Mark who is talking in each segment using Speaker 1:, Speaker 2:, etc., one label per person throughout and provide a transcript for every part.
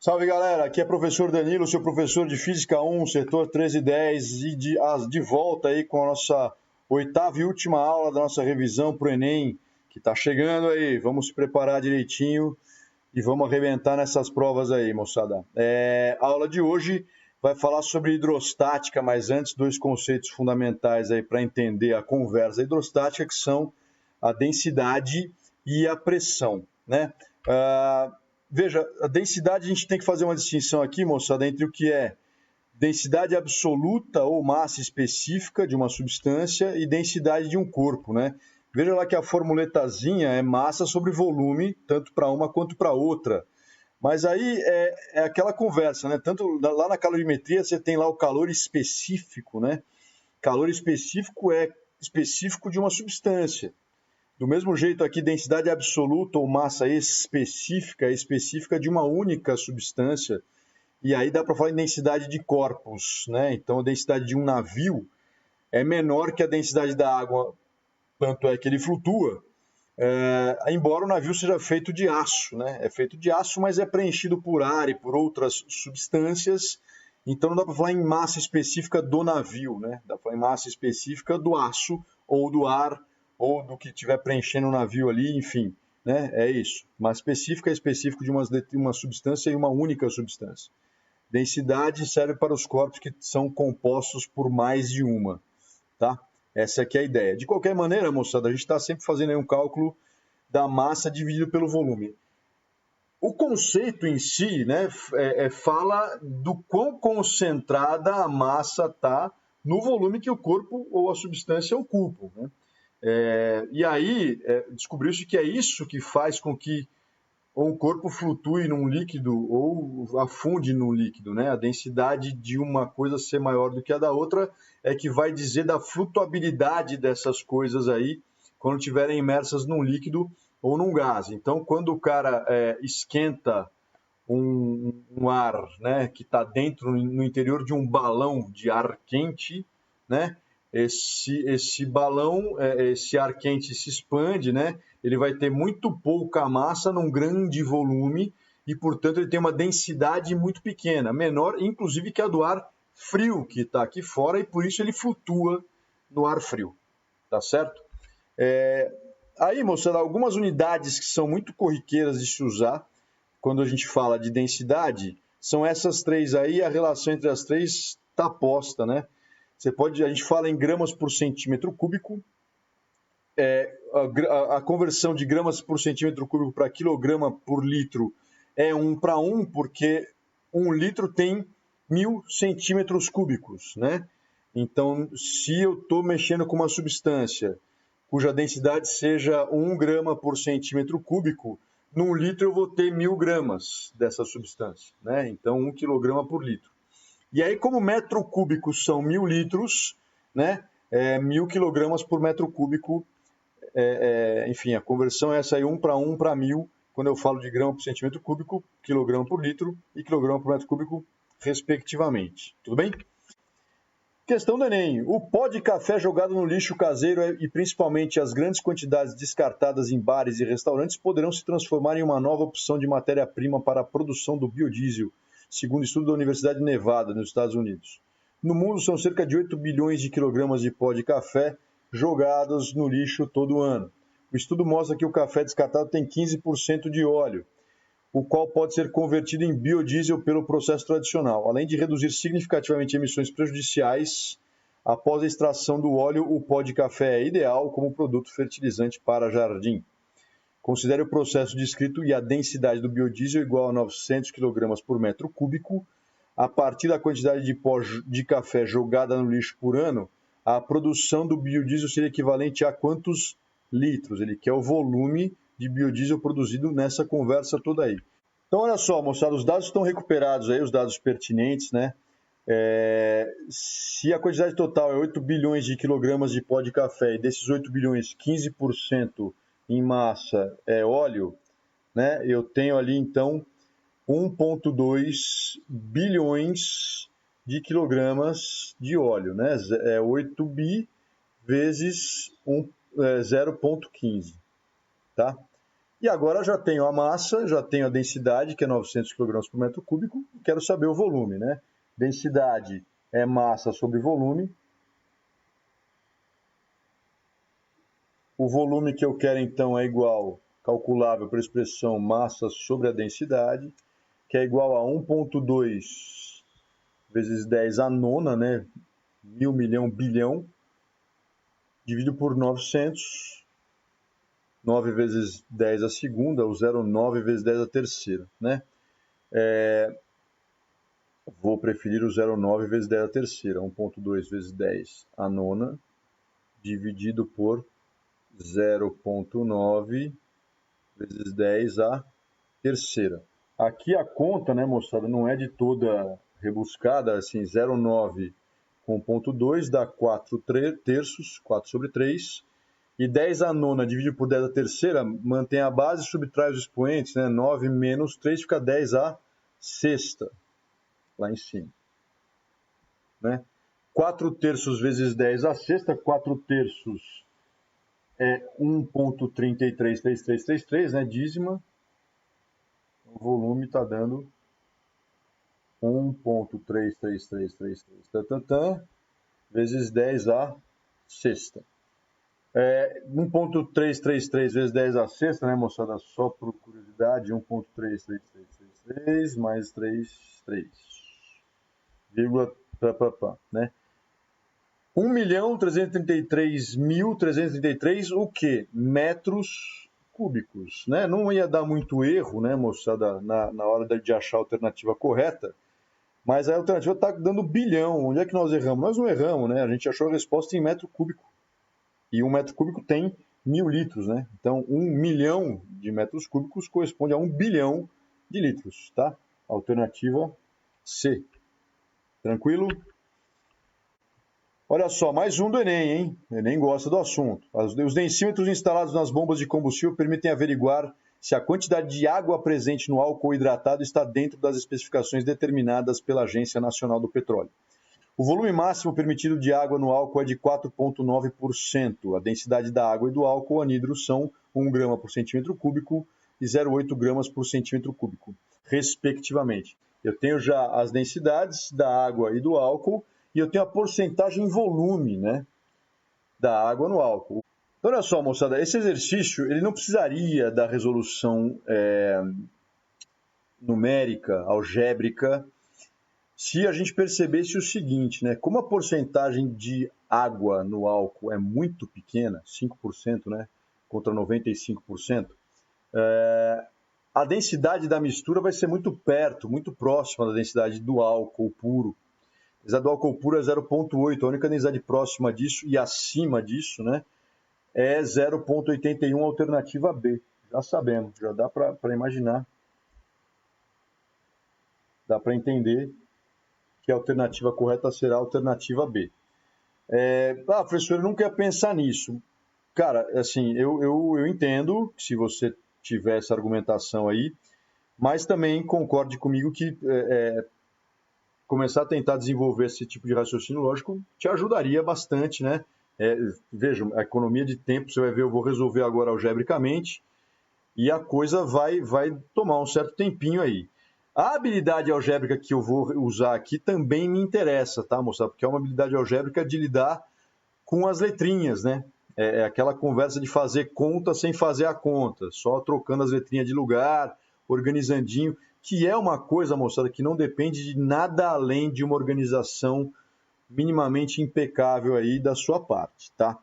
Speaker 1: Salve galera, aqui é professor Danilo, seu professor de Física 1, setor 1310 e de volta aí com a nossa oitava e última aula da nossa revisão para o Enem, que está chegando aí. Vamos se preparar direitinho e vamos arrebentar nessas provas aí, moçada. A aula de hoje vai falar sobre hidrostática, mas antes dois conceitos fundamentais aí para entender a conversa hidrostática, que são a densidade e a pressão, né? Veja, a densidade a gente tem que fazer uma distinção aqui, moçada, entre o que é densidade absoluta ou massa específica de uma substância e densidade de um corpo, né? Veja lá que a formuletazinha é massa sobre volume, tanto para uma quanto para outra. Mas aí é aquela conversa, né? Tanto lá na calorimetria você tem lá o calor específico, né? Calor específico é específico de uma substância. Do mesmo jeito aqui, densidade absoluta ou massa específica é específica de uma única substância. E aí dá para falar em densidade de corpos, né? Então a densidade de um navio é menor que a densidade da água, tanto é que ele flutua, embora o navio seja feito de aço, né? É feito de aço, mas é preenchido por ar e por outras substâncias. Então não dá para falar em massa específica do navio, né? Dá para falar em massa específica do aço ou do ar ou do que estiver preenchendo o navio ali, enfim, né? É isso. Massa específica é específico de uma substância e uma única substância. Densidade serve para os corpos que são compostos por mais de uma, tá? Essa aqui é a ideia. De qualquer maneira, moçada, a gente está sempre fazendo aí um cálculo da massa dividido pelo volume. O conceito em si, né, fala do quão concentrada a massa está no volume que o corpo ou a substância ocupam, né? E aí descobriu-se que é isso que faz com que um corpo flutue num líquido ou afunde num líquido, né? A densidade de uma coisa ser maior do que a da outra é que vai dizer da flutuabilidade dessas coisas aí quando estiverem imersas num líquido ou num gás. Então, quando o cara esquenta um ar, né, que está dentro, no interior de um balão de ar quente, né? Esse balão, esse ar quente se expande, né? Ele vai ter muito pouca massa num grande volume e, portanto, ele tem uma densidade muito pequena, menor, inclusive, que a do ar frio que está aqui fora, e por isso ele flutua no ar frio, tá certo? Aí, moçada, algumas unidades que são muito corriqueiras de se usar quando a gente fala de densidade são essas três aí, a relação entre as três está posta, né? A gente fala em gramas por centímetro cúbico, a conversão de gramas por centímetro cúbico para quilograma por litro é 1 para 1, porque 1 litro tem 1.000 centímetros cúbicos, né? Então, se eu estou mexendo com uma substância cuja densidade seja 1 grama por centímetro cúbico, num litro eu vou ter 1.000 gramas dessa substância, né? Então, 1 quilograma por litro. E aí, como metro cúbico são 1.000 litros, né? 1.000 quilogramas por metro cúbico. Enfim, a conversão é essa aí, 1 para 1 para 1.000, quando eu falo de grama por centímetro cúbico, quilograma por litro e quilograma por metro cúbico, respectivamente. Tudo bem? Questão do Enem. O pó de café jogado no lixo caseiro e principalmente as grandes quantidades descartadas em bares e restaurantes poderão se transformar em uma nova opção de matéria-prima para a produção do biodiesel, segundo estudo da Universidade de Nevada, nos Estados Unidos. No mundo, são cerca de 8 bilhões de quilogramas de pó de café jogados no lixo todo ano. O estudo mostra que o café descartado tem 15% de óleo, o qual pode ser convertido em biodiesel pelo processo tradicional. Além de reduzir significativamente emissões prejudiciais, após a extração do óleo, o pó de café é ideal como produto fertilizante para jardim. Considere o processo descrito e a densidade do biodiesel igual a 900 kg por metro cúbico. A partir da quantidade de pó de café jogada no lixo por ano, a produção do biodiesel seria equivalente a quantos litros? Ele quer o volume de biodiesel produzido nessa conversa toda aí. Então, olha só, moçada, os dados estão recuperados aí, os dados pertinentes, né? Se a quantidade total é 8 bilhões de quilogramas de pó de café e desses 8 bilhões, 15% em massa é óleo, né? Eu tenho ali, então, 1,2 bilhões de quilogramas de óleo, né? 8 vezes 0,15, tá? E agora já tenho a massa, já tenho a densidade, que é 900 kg por metro cúbico, quero saber o volume, né? Densidade é massa sobre volume. O volume que eu quero, então, é igual, calculável por expressão massa sobre a densidade, que é igual a 1,2 vezes 10 a nona, né? 1.000, milhão, bilhão, dividido por 900, 9 vezes 10 a segunda, ou 0,9 vezes 10 a terceira, né? Vou preferir o 0,9 vezes 10 a terceira, 1,2 vezes 10 a nona, dividido por 0,9 vezes 10 a terceira. Aqui a conta, né, moçada, não é de toda rebuscada, assim, 0,9 com 0,2 dá 4 terços, 4 sobre 3, e 10 a nona dividido por 10 a terceira, mantém a base, subtrai os expoentes, né, 9 menos 3 fica 10 a sexta, lá em cima. Né? 4 terços vezes 10 a sexta, 4 terços é 1,333333, né, dízima. O volume está dando 1,33333 vezes 10 a sexta. 1,333 vezes 10 a sexta, né, moçada? Só por curiosidade, 1,33333 mais 3, vírgula, né? 1.333.333, o quê? Metros cúbicos, né? Não ia dar muito erro, né, moçada, na hora de achar a alternativa correta, mas a alternativa está dando bilhão. Onde é que nós erramos? Nós não erramos, né? A gente achou a resposta em metro cúbico. E um metro cúbico tem 1.000 litros, né? Então, 1 milhão de metros cúbicos corresponde a 1 bilhão de litros, tá? Alternativa C. Tranquilo? Olha só, mais um do Enem, hein? O Enem gosta do assunto. Os densímetros instalados nas bombas de combustível permitem averiguar se a quantidade de água presente no álcool hidratado está dentro das especificações determinadas pela Agência Nacional do Petróleo. O volume máximo permitido de água no álcool é de 4,9%. A densidade da água e do álcool anidro são 1 grama por centímetro cúbico e 0,8 gramas por centímetro cúbico, respectivamente. Eu tenho já as densidades da água e do álcool e eu tenho a porcentagem em volume, né, da água no álcool. Então, olha só, moçada, esse exercício ele não precisaria da resolução numérica, algébrica, se a gente percebesse o seguinte, né, como a porcentagem de água no álcool é muito pequena, 5%, né, contra 95%, a densidade da mistura vai ser muito perto, muito próxima da densidade do álcool puro. A densidade do álcool puro é 0,8, a única densidade próxima disso e acima disso, né, é 0,81, alternativa B. Já sabemos, já dá para imaginar, dá para entender que a alternativa correta será a alternativa B. Professor, eu não quero pensar nisso. Cara, assim, eu entendo que se você tiver essa argumentação aí, mas também concorde comigo que começar a tentar desenvolver esse tipo de raciocínio lógico te ajudaria bastante, né? Veja, a economia de tempo, você vai ver, eu vou resolver agora algebricamente e a coisa vai tomar um certo tempinho aí. A habilidade algébrica que eu vou usar aqui também me interessa, tá, moçada? Porque é uma habilidade algébrica de lidar com as letrinhas, né? É aquela conversa de fazer conta sem fazer a conta, só trocando as letrinhas de lugar, organizandinho, que é uma coisa, moçada, que não depende de nada além de uma organização minimamente impecável aí da sua parte, tá?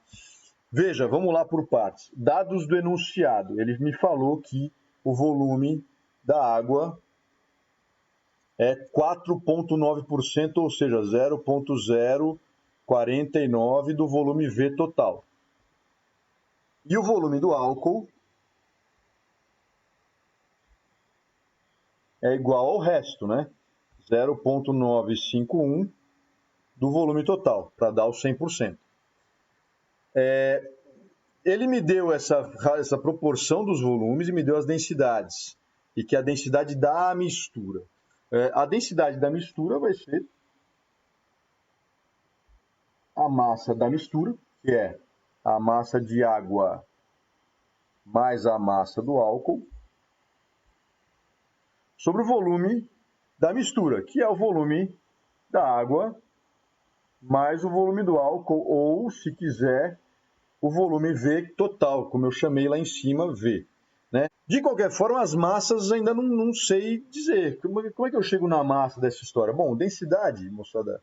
Speaker 1: Veja, vamos lá por partes. Dados do enunciado. Ele me falou que o volume da água é 4,9%, ou seja, 0,049 do volume V total. E o volume do álcool é igual ao resto, né? 0,951 do volume total, para dar o 100%. Ele me deu essa proporção dos volumes e me deu as densidades. E que é a densidade da mistura. A densidade da mistura vai ser a massa da mistura, que é a massa de água mais a massa do álcool sobre o volume da mistura, que é o volume da água mais o volume do álcool, ou, se quiser, o volume V total, como eu chamei lá em cima, V. Né? De qualquer forma, as massas ainda não sei dizer. Como é que eu chego na massa dessa história? Bom, densidade, moçada,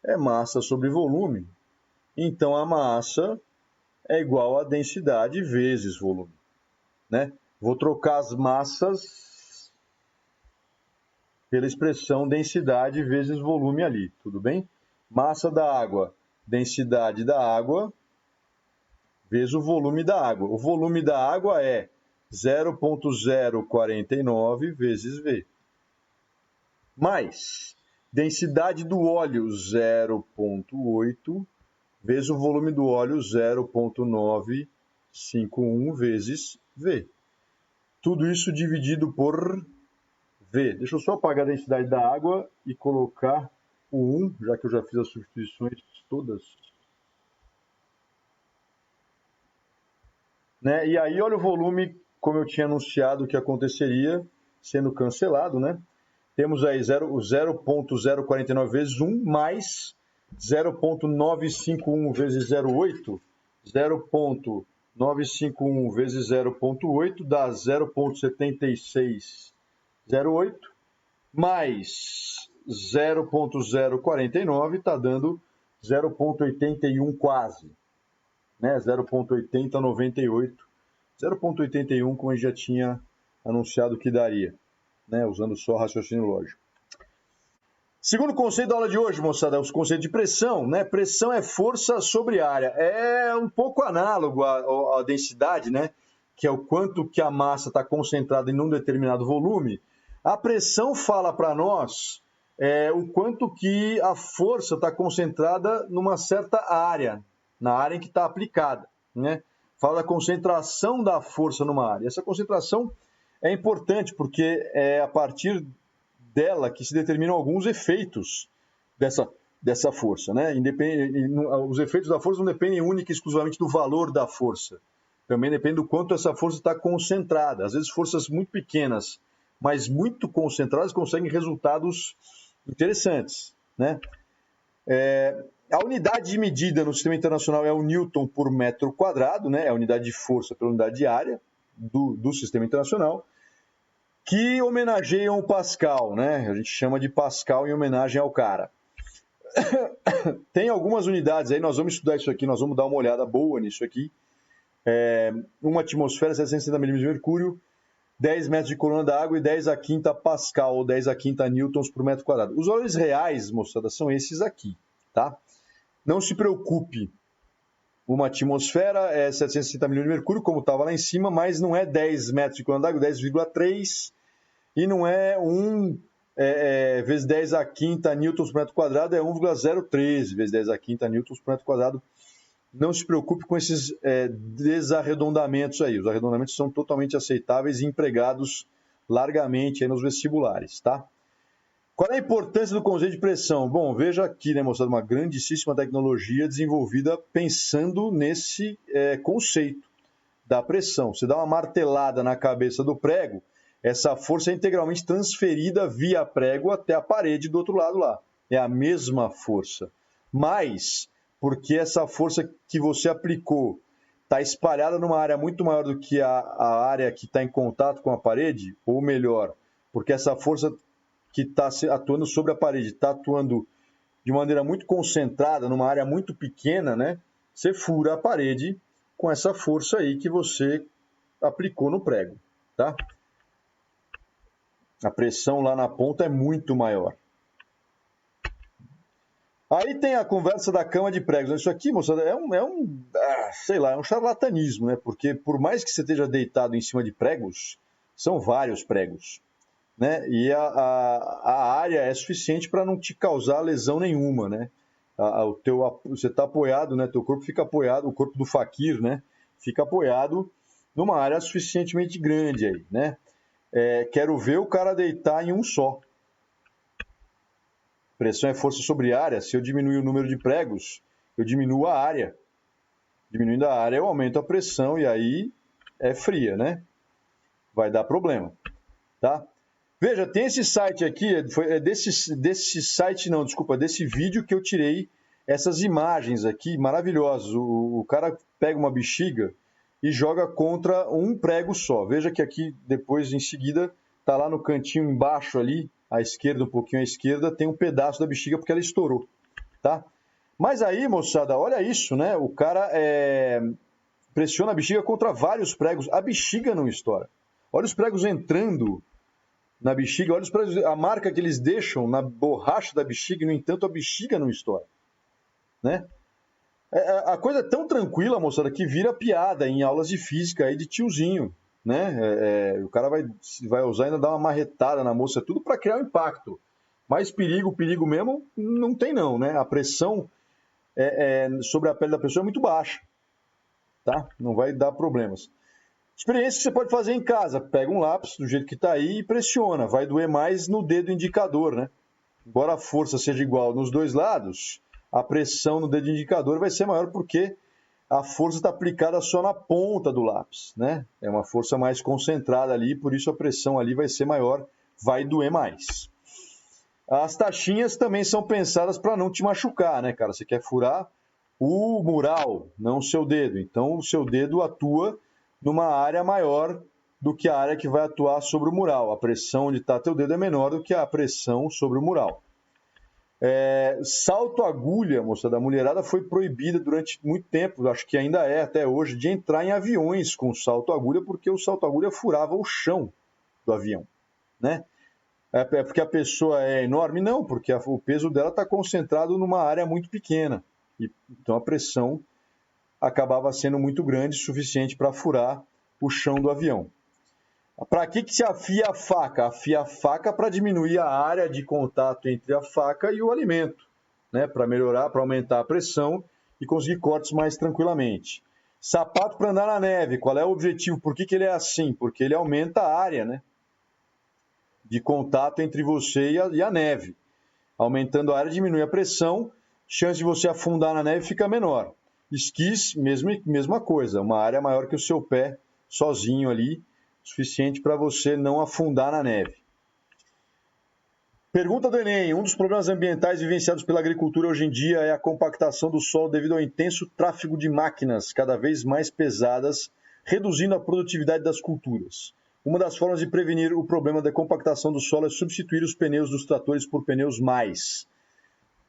Speaker 1: é massa sobre volume. Então, a massa é igual a densidade vezes volume. Né? Vou trocar as massas pela expressão densidade vezes volume ali, tudo bem? Massa da água, densidade da água, vezes o volume da água. O volume da água é 0,049 vezes V. Mais densidade do óleo, 0,8, vezes o volume do óleo, 0,951 vezes V. Tudo isso dividido por V. Deixa eu só apagar a densidade da água e colocar o 1, já que eu já fiz as substituições todas. Né? E aí, olha o volume, como eu tinha anunciado que aconteceria, sendo cancelado, né? Temos aí 0,049 vezes 1 mais 0,951 vezes 0,8. 0,951 vezes 0,8 dá 0,7608 mais 0,049 está dando 0,81 quase. Né? 0,8098. 0,81, como a gente já tinha anunciado que daria, né? Usando só raciocínio lógico. Segundo conceito da aula de hoje, moçada, os conceitos de pressão, né? Pressão é força sobre área. É um pouco análogo à densidade, né? Que é o quanto que a massa está concentrada em um determinado volume. A pressão fala para nós o quanto que a força está concentrada numa certa área, na área em que está aplicada, né? Fala da concentração da força numa área. Essa concentração é importante porque é a partir dela que se determinam alguns efeitos dessa força. Né? Os efeitos da força não dependem única e exclusivamente do valor da força. Também depende do quanto essa força está concentrada. Às vezes forças muito pequenas, mas muito concentradas, conseguem resultados interessantes. Né? A unidade de medida no sistema internacional é o Newton por metro quadrado, né? É a unidade de força pela unidade de área do sistema internacional, que homenageiam o Pascal, né? A gente chama de Pascal em homenagem ao cara. Tem algumas unidades aí, nós vamos estudar isso aqui, nós vamos dar uma olhada boa nisso aqui. Uma atmosfera, 760 milímetros de mercúrio, 10 metros de coluna d'água e 10 a quinta Pascal, ou 10 a quinta newtons por metro quadrado. Os valores reais, moçada, são esses aqui, tá? Não se preocupe, uma atmosfera é 760 milhões de mercúrio, como estava lá em cima, mas não é 10 metros de coluna d'água, 10,3, e não é 1 vezes 10 a quinta newtons por metro quadrado, é 1,013 vezes 10 a quinta newtons por metro quadrado. Não se preocupe com esses desarredondamentos aí. Os arredondamentos são totalmente aceitáveis e empregados largamente aí nos vestibulares, tá? Qual é a importância do conceito de pressão? Bom, veja aqui, né, mostrado uma grandíssima tecnologia desenvolvida pensando nesse conceito da pressão. Você dá uma martelada na cabeça do prego, essa força é integralmente transferida via prego até a parede do outro lado lá. É a mesma força. Mas, porque essa força que você aplicou está espalhada numa área muito maior do que a área que está em contato com a parede, ou melhor, porque essa força que está atuando sobre a parede está atuando de maneira muito concentrada, numa área muito pequena, né? Você fura a parede com essa força aí que você aplicou no prego, tá? A pressão lá na ponta é muito maior. Aí tem a conversa da cama de pregos. Isso aqui, moçada, é um charlatanismo, né? Porque por mais que você esteja deitado em cima de pregos, são vários pregos, né? E a área é suficiente para não te causar lesão nenhuma, né? Você está apoiado, né? Teu corpo fica apoiado, o corpo do faquir, né? Fica apoiado numa área suficientemente grande aí, né? Quero ver o cara deitar em um só. Pressão é força sobre área. Se eu diminuir o número de pregos, eu diminuo a área. Diminuindo a área, eu aumento a pressão e aí é fria, né? Vai dar problema, tá? Veja, tem esse site aqui, desse site não, desculpa, desse vídeo que eu tirei essas imagens aqui maravilhosas. O cara pega uma bexiga e joga contra um prego só. Veja que aqui, depois, em seguida, tá lá no cantinho embaixo ali, à esquerda, um pouquinho à esquerda, tem um pedaço da bexiga porque ela estourou, tá? Mas aí, moçada, olha isso, né? O cara pressiona a bexiga contra vários pregos. A bexiga não estoura. Olha os pregos entrando na bexiga, olha a marca que eles deixam na borracha da bexiga, e, no entanto, a bexiga não estoura, né? A coisa é tão tranquila, moçada, que vira piada em aulas de física aí de tiozinho, né? O cara vai usar e ainda dar uma marretada na moça, tudo para criar um impacto. Mas perigo mesmo, não tem não, né? A pressão sobre a pele da pessoa é muito baixa, tá? Não vai dar problemas. Experiência que você pode fazer em casa. Pega um lápis do jeito que está aí e pressiona. Vai doer mais no dedo indicador, né? Embora a força seja igual nos dois lados, a pressão no dedo indicador vai ser maior porque a força está aplicada só na ponta do lápis, né? É uma força mais concentrada ali, por isso a pressão ali vai ser maior, vai doer mais. As taxinhas também são pensadas para não te machucar, né, cara? Você quer furar o mural, não o seu dedo. Então, o seu dedo atua numa área maior do que a área que vai atuar sobre o mural. A pressão onde está teu dedo é menor do que a pressão sobre o mural. Salto-agulha, moça, da mulherada foi proibida durante muito tempo, acho que ainda é até hoje, de entrar em aviões com salto-agulha, porque o salto-agulha furava o chão do avião, né? É porque a pessoa é enorme? Não, porque o peso dela está concentrado numa área muito pequena. Então a pressão acabava sendo muito grande, suficiente para furar o chão do avião. Para que se afia a faca? Afia a faca para diminuir a área de contato entre a faca e o alimento, né? Para melhorar, para aumentar a pressão e conseguir cortes mais tranquilamente. Sapato para andar na neve, qual é o objetivo? Por que ele é assim? Porque ele aumenta a área, né, de contato entre você e a neve. Aumentando a área, diminui a pressão, chance de você afundar na neve fica menor. Esquis, mesma coisa, uma área maior que o seu pé, sozinho ali, suficiente para você não afundar na neve. Pergunta do Enem. Um dos problemas ambientais vivenciados pela agricultura hoje em dia é a compactação do solo devido ao intenso tráfego de máquinas cada vez mais pesadas, reduzindo a produtividade das culturas. Uma das formas de prevenir o problema da compactação do solo é substituir os pneus dos tratores por pneus mais.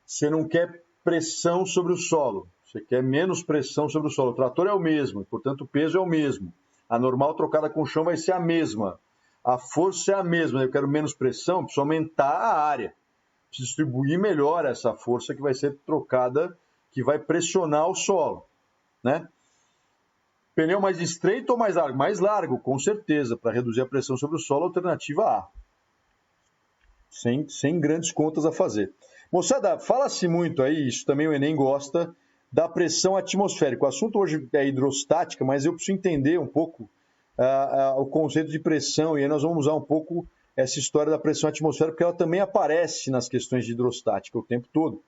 Speaker 1: Você não quer pressão sobre o solo, você quer menos pressão sobre o solo. O trator é o mesmo, portanto o peso é o mesmo. A normal trocada com o chão vai ser a mesma. A força é a mesma. Eu quero menos pressão, preciso aumentar a área. Preciso distribuir melhor essa força que vai ser trocada, que vai pressionar o solo, né? Pneu mais estreito ou mais largo? Mais largo, com certeza, para reduzir a pressão sobre o solo, alternativa A. Sem grandes contas a fazer. Moçada, fala-se muito aí, isso também o Enem gosta, da pressão atmosférica. O assunto hoje é hidrostática, mas eu preciso entender um pouco o conceito de pressão, e aí nós vamos usar um pouco essa história da pressão atmosférica, porque ela também aparece nas questões de hidrostática o tempo todo.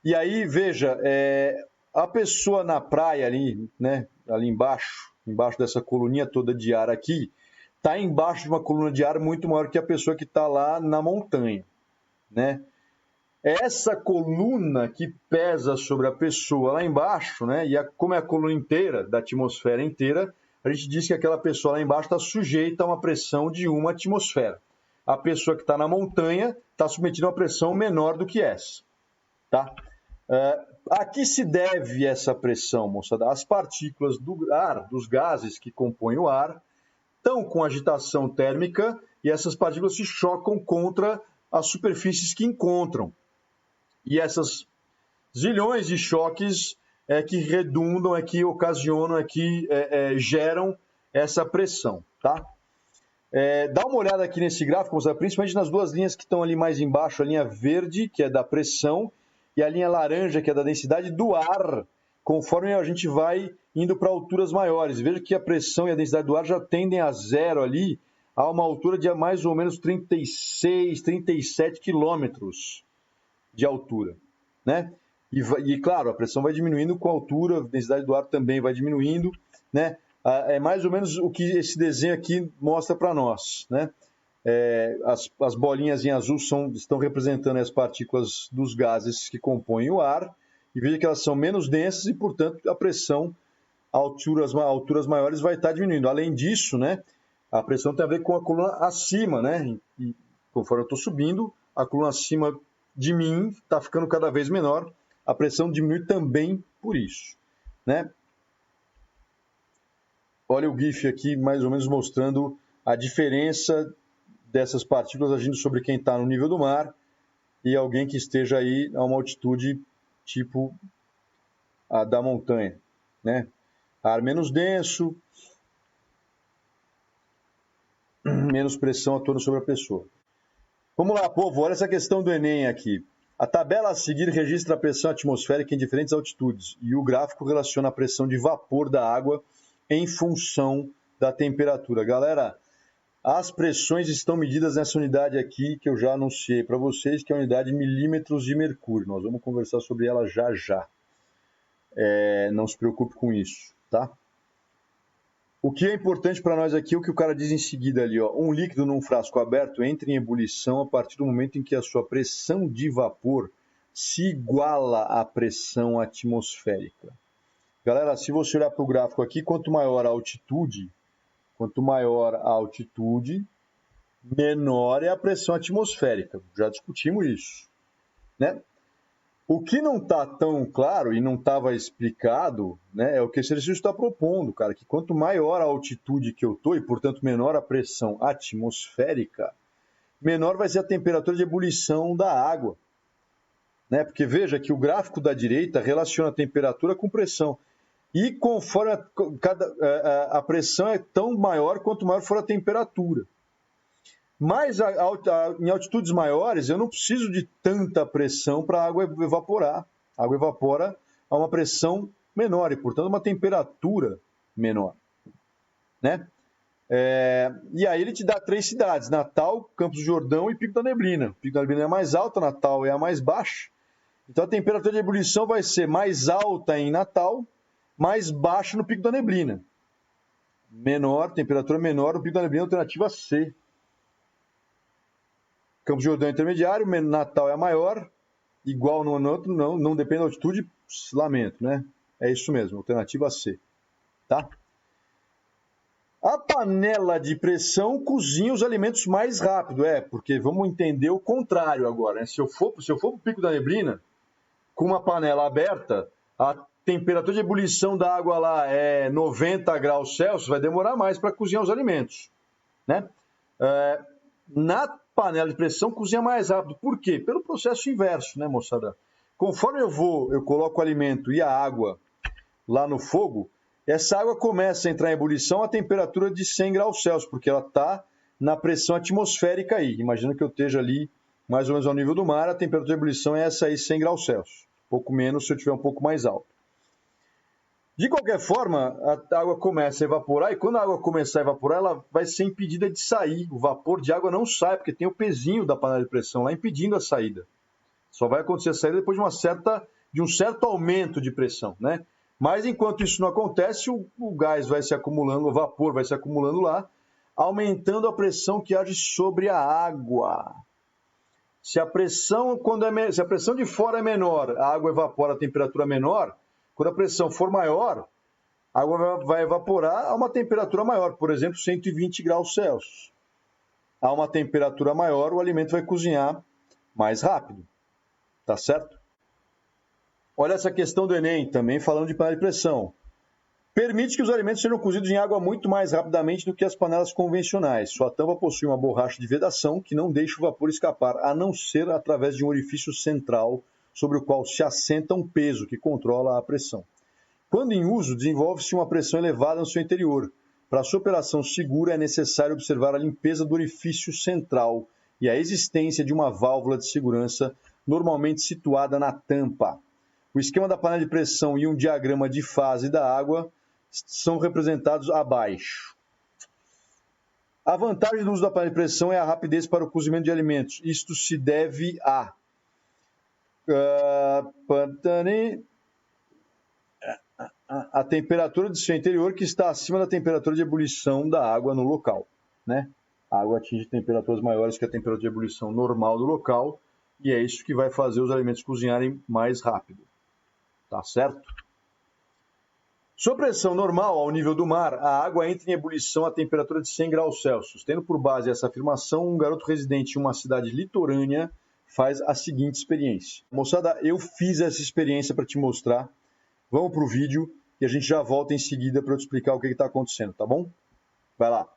Speaker 1: E aí, veja, a pessoa na praia ali, né, ali embaixo dessa coluninha toda de ar aqui, está embaixo de uma coluna de ar muito maior que a pessoa que está lá na montanha, né? Essa coluna que pesa sobre a pessoa lá embaixo, né? E como é a coluna inteira, da atmosfera inteira, a gente diz que aquela pessoa lá embaixo está sujeita a uma pressão de uma atmosfera. A pessoa que está na montanha está submetida a uma pressão menor do que essa, tá? A que se deve essa pressão, moçada? As partículas do ar, dos gases que compõem o ar, estão com agitação térmica e essas partículas se chocam contra as superfícies que encontram. E essas zilhões de choques que redundam, que ocasionam, que geram essa pressão, tá? Dá uma olhada aqui nesse gráfico, moçada, principalmente nas duas linhas que estão ali mais embaixo, a linha verde, que é da pressão, e a linha laranja, que é da densidade do ar, conforme a gente vai indo para alturas maiores. Veja que a pressão e a densidade do ar já tendem a zero ali, a uma altura de mais ou menos 36, 37 quilômetros de altura, né? E, claro, a pressão vai diminuindo com a altura, a densidade do ar também vai diminuindo, né? É mais ou menos o que esse desenho aqui mostra para nós, né? As bolinhas em azul estão representando as partículas dos gases que compõem o ar, e veja que elas são menos densas e, portanto, a pressão a alturas maiores vai estar diminuindo. Além disso, né, a pressão tem a ver com a coluna acima, né? E conforme eu estou subindo, a coluna acima de mim está ficando cada vez menor. A pressão diminui também por isso, né? Olha o GIF aqui, mais ou menos mostrando a diferença dessas partículas agindo sobre quem está no nível do mar e alguém que esteja aí a uma altitude tipo a da montanha, né? Ar menos denso, menos pressão atuando sobre a pessoa. Vamos lá, povo, olha essa questão do Enem aqui. A tabela a seguir registra a pressão atmosférica em diferentes altitudes e o gráfico relaciona a pressão de vapor da água em função da temperatura. Galera, as pressões estão medidas nessa unidade aqui que eu já anunciei para vocês, que é a unidade milímetros de mercúrio. Nós vamos conversar sobre ela já já. Não se preocupe com isso, tá? O que é importante para nós aqui é o que o cara diz em seguida ali, ó. Um líquido num frasco aberto entra em ebulição a partir do momento em que a sua pressão de vapor se iguala à pressão atmosférica. Galera, se você olhar para o gráfico aqui, quanto maior a altitude, menor é a pressão atmosférica. Já discutimos isso, né? O que não está tão claro e não estava explicado, né, é o que esse exercício está propondo, cara, que quanto maior a altitude que eu estou e, portanto, menor a pressão atmosférica, menor vai ser a temperatura de ebulição da água. Né? Porque veja que o gráfico da direita relaciona a temperatura com pressão. E conforme a pressão é tão maior quanto maior for a temperatura. Mas em altitudes maiores, eu não preciso de tanta pressão para a água evaporar. A água evapora a uma pressão menor e, portanto, uma temperatura menor. Né? E aí ele te dá 3 cidades, Natal, Campos do Jordão e Pico da Neblina. Pico da Neblina é a mais alta, Natal é a mais baixa. Então a temperatura de ebulição vai ser mais alta em Natal, mais baixa no Pico da Neblina. Temperatura menor no Pico da Neblina, alternativa C. Campos do Jordão é intermediário, Natal é a maior, igual no outro, não depende da altitude, lamento, né? É isso mesmo, alternativa C. Tá? A panela de pressão cozinha os alimentos mais rápido, porque vamos entender o contrário agora, né? Se eu for para o Pico da Neblina, com uma panela aberta, a temperatura de ebulição da água lá é 90 graus Celsius, vai demorar mais para cozinhar os alimentos, né? Na panela de pressão cozinha mais rápido. Por quê? Pelo processo inverso, né, moçada? Conforme eu coloco o alimento e a água lá no fogo, essa água começa a entrar em ebulição a temperatura de 100 graus Celsius, porque ela está na pressão atmosférica aí. Imagina que eu esteja ali mais ou menos ao nível do mar, a temperatura de ebulição é essa aí, 100 graus Celsius. Pouco menos se eu estiver um pouco mais alto. De qualquer forma, a água começa a evaporar e quando a água começar a evaporar, ela vai ser impedida de sair. O vapor de água não sai, porque tem o pezinho da panela de pressão lá impedindo a saída. Só vai acontecer a saída depois de um certo aumento de pressão, né? Mas enquanto isso não acontece, o gás vai se acumulando, o vapor vai se acumulando lá, aumentando a pressão que age sobre a água. Se a pressão de fora é menor, a água evapora a temperatura menor. Quando a pressão for maior, a água vai evaporar a uma temperatura maior, por exemplo, 120 graus Celsius. A uma temperatura maior, o alimento vai cozinhar mais rápido. Tá certo? Olha essa questão do Enem, também falando de panela de pressão. Permite que os alimentos sejam cozidos em água muito mais rapidamente do que as panelas convencionais. Sua tampa possui uma borracha de vedação que não deixa o vapor escapar, a não ser através de um orifício central sobre o qual se assenta um peso que controla a pressão. Quando em uso, desenvolve-se uma pressão elevada no seu interior. Para sua operação segura, é necessário observar a limpeza do orifício central e a existência de uma válvula de segurança, normalmente situada na tampa. O esquema da panela de pressão e um diagrama de fase da água são representados abaixo. A vantagem do uso da panela de pressão é a rapidez para o cozimento de alimentos. Isto se deve a temperatura do seu interior que está acima da temperatura de ebulição da água no local, né? A água atinge temperaturas maiores que a temperatura de ebulição normal do local e é isso que vai fazer os alimentos cozinharem mais rápido, tá certo? Sob pressão normal, ao nível do mar, a água entra em ebulição a temperatura de 100 graus Celsius. Tendo por base essa afirmação, um garoto residente em uma cidade litorânea faz a seguinte experiência. Moçada, eu fiz essa experiência para te mostrar. Vamos para o vídeo e a gente já volta em seguida para eu te explicar o que está acontecendo, tá bom? Vai lá.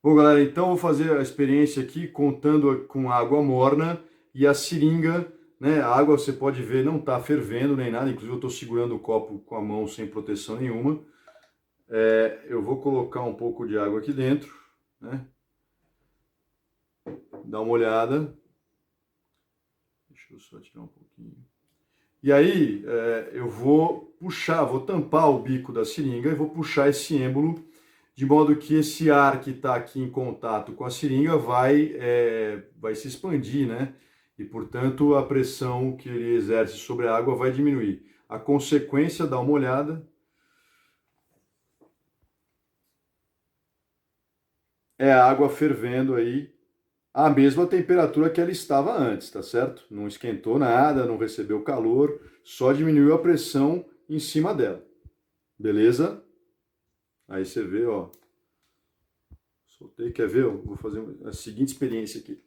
Speaker 1: Bom, galera, então eu vou fazer a experiência aqui contando com água morna e a seringa, né? A água, você pode ver, não está fervendo nem nada, inclusive eu estou segurando o copo com a mão sem proteção nenhuma. Eu vou colocar um pouco de água aqui dentro, né? Dá uma olhada. Deixa eu só tirar um pouquinho. E aí eu vou puxar, vou tampar o bico da seringa e vou puxar esse êmbolo de modo que esse ar que está aqui em contato com a seringa vai se expandir, né? E, portanto, a pressão que ele exerce sobre a água vai diminuir. A consequência, dá uma olhada, é a água fervendo aí à mesma temperatura que ela estava antes, tá certo? Não esquentou nada, não recebeu calor, só diminuiu a pressão em cima dela. Beleza? Aí você vê, ó. Soltei, quer ver? Eu vou fazer a seguinte experiência aqui.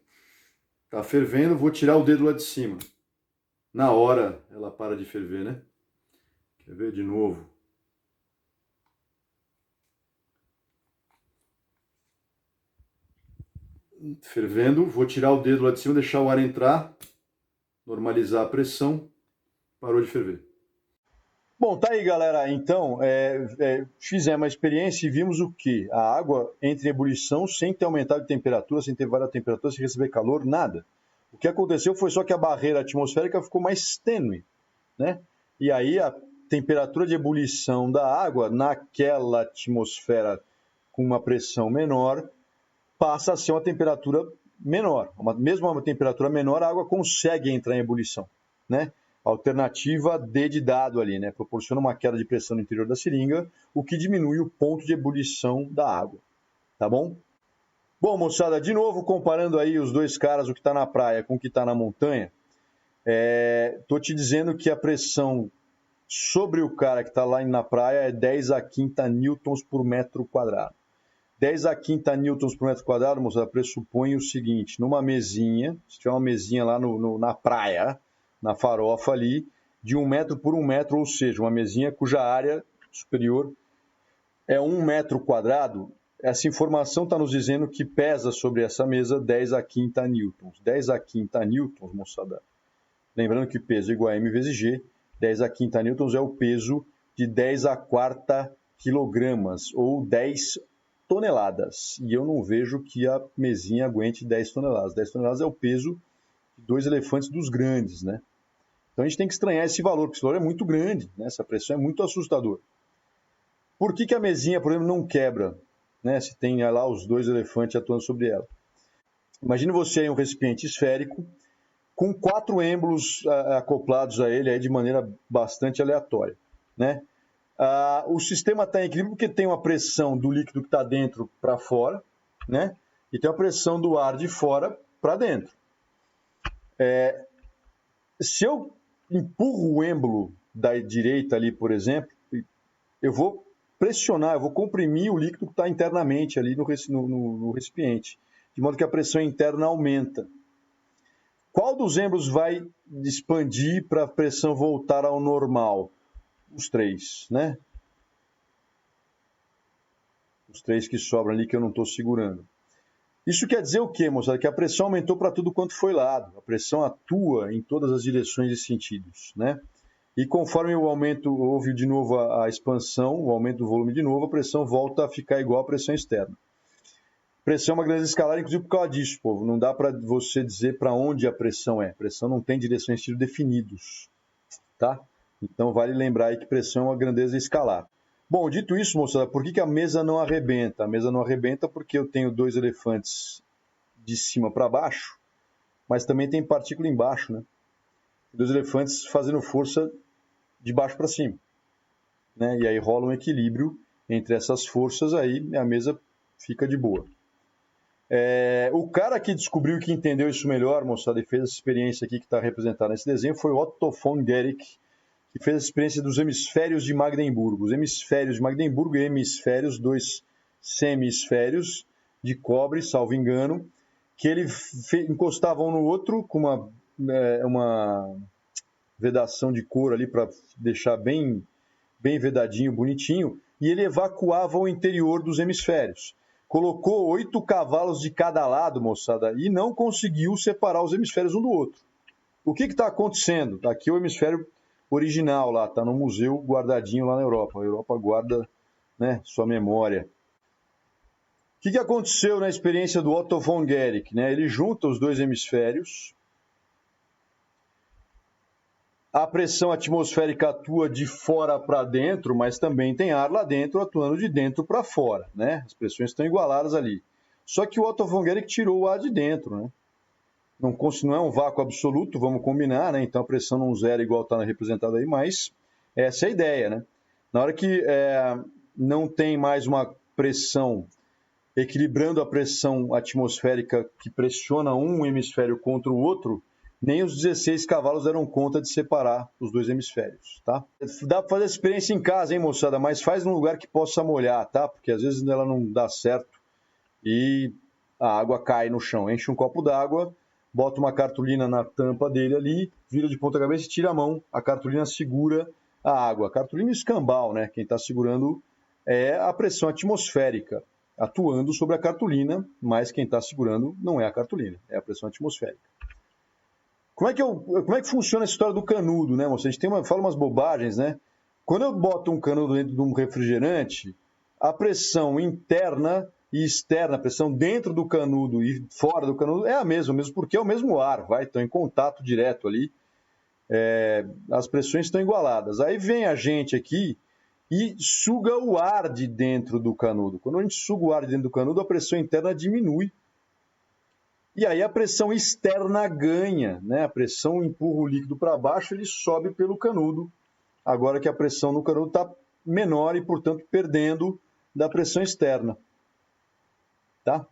Speaker 1: Tá fervendo, vou tirar o dedo lá de cima. Na hora ela para de ferver, né? Quer ver de novo? Fervendo, vou tirar o dedo lá de cima, deixar o ar entrar, normalizar a pressão, parou de ferver. Bom, tá aí, galera. Então, fizemos a experiência e vimos o que? A água entra em ebulição sem ter aumentado de temperatura, sem ter variado a temperatura, sem receber calor, nada. O que aconteceu foi só que a barreira atmosférica ficou mais tênue, né? E aí a temperatura de ebulição da água naquela atmosfera com uma pressão menor passa a ser uma temperatura menor. Mesmo uma temperatura menor, a água consegue entrar em ebulição, né? Alternativa D de dado ali, né? Proporciona uma queda de pressão no interior da seringa, o que diminui o ponto de ebulição da água, tá bom? Bom, moçada, de novo comparando aí os dois caras, o que está na praia com o que está na montanha, tô te dizendo que a pressão sobre o cara que está lá na praia é 10 a quinta newtons por metro quadrado. 10 a quinta newtons por metro quadrado, moçada, pressupõe o seguinte, numa mesinha, se tiver uma mesinha lá na praia, na farofa ali, de 1 metro por 1 metro, ou seja, uma mesinha cuja área superior é 1 metro quadrado, essa informação está nos dizendo que pesa sobre essa mesa 10 a quinta newtons. 10 a quinta newtons, moçada. Lembrando que peso é igual a m vezes g, 10 a quinta newtons é o peso de 10 a quarta quilogramas, ou 10 toneladas. E eu não vejo que a mesinha aguente 10 toneladas. 10 toneladas é o peso de 2 elefantes dos grandes, né? Então a gente tem que estranhar esse valor, porque esse valor é muito grande, né? Essa pressão é muito assustadora. Por que a mesinha, por exemplo, não quebra, né? Se tem lá os 2 elefantes atuando sobre ela? Imagine você aí um recipiente esférico com 4 êmbolos acoplados a ele aí de maneira bastante aleatória, né? O sistema está em equilíbrio porque tem uma pressão do líquido que está dentro para fora, né? E tem a pressão do ar de fora para dentro. Se eu empurro o êmbolo da direita ali, por exemplo, eu vou pressionar, eu vou comprimir o líquido que está internamente ali no recipiente, de modo que a pressão interna aumenta. Qual dos êmbolos vai expandir para a pressão voltar ao normal? Os 3, né? Os 3 que sobram ali que eu não estou segurando. Isso quer dizer o quê, moçada? Que a pressão aumentou para tudo quanto foi lado. A pressão atua em todas as direções e sentidos, né? E conforme o aumento, houve de novo a expansão, o aumento do volume de novo, a pressão volta a ficar igual à pressão externa. Pressão é uma grandeza escalar, inclusive por causa disso, povo. Não dá para você dizer para onde a pressão é. A pressão não tem direção e estilo definidos, tá? Então vale lembrar aí que pressão é uma grandeza escalar. Bom, dito isso, moçada, por que a mesa não arrebenta? A mesa não arrebenta porque eu tenho 2 elefantes de cima para baixo, mas também tem partícula embaixo, né? 2 elefantes fazendo força de baixo para cima, né? E aí rola um equilíbrio entre essas forças, aí a mesa fica de boa. O cara que descobriu, que entendeu isso melhor, moçada, e fez essa experiência aqui que está representada nesse desenho, foi o Otto von Guericke, que fez a experiência dos hemisférios de Magdeburgo. Os hemisférios de Magdeburgo, hemisférios, 2 semisférios de cobre, salvo engano, que ele encostava um no outro com uma vedação de couro ali para deixar bem vedadinho, bonitinho, e ele evacuava o interior dos hemisférios. Colocou 8 cavalos de cada lado, moçada, e não conseguiu separar os hemisférios um do outro. O que está acontecendo? Aqui o hemisfério original lá, está no museu guardadinho lá na Europa. A Europa guarda, né, sua memória. O que aconteceu na experiência do Otto von Guericke, né? Ele junta os 2 hemisférios, a pressão atmosférica atua de fora para dentro, mas também tem ar lá dentro atuando de dentro para fora, né? As pressões estão igualadas ali. Só que o Otto von Guericke tirou o ar de dentro, né? Não é um vácuo absoluto, vamos combinar, né? Então a pressão não zera igual está representada aí, mas essa é a ideia, né? Na hora que não tem mais uma pressão equilibrando a pressão atmosférica que pressiona um hemisfério contra o outro, nem os 16 cavalos deram conta de separar os 2 hemisférios, tá? Dá para fazer essa experiência em casa, hein, moçada? Mas faz num lugar que possa molhar, tá? Porque às vezes ela não dá certo e a água cai no chão. Enche um copo d'água, bota uma cartolina na tampa dele ali, vira de ponta cabeça e tira a mão. A cartolina segura a água. A cartolina escambau, né? Quem está segurando é a pressão atmosférica atuando sobre a cartolina, mas quem está segurando não é a cartolina, é a pressão atmosférica. Como é que funciona a história do canudo, né, moça? A gente fala umas bobagens, né? Quando eu boto um canudo dentro de um refrigerante, a pressão interna e externa, a pressão dentro do canudo e fora do canudo é a mesma, mesmo porque é o mesmo ar, estão em contato direto ali, as pressões estão igualadas. Aí vem a gente aqui e suga o ar de dentro do canudo. Quando a gente suga o ar de dentro do canudo, a pressão interna diminui. E aí a pressão externa ganha, né? A pressão empurra o líquido para baixo, ele sobe pelo canudo. Agora que a pressão no canudo está menor e, portanto, perdendo da pressão externa. Tá?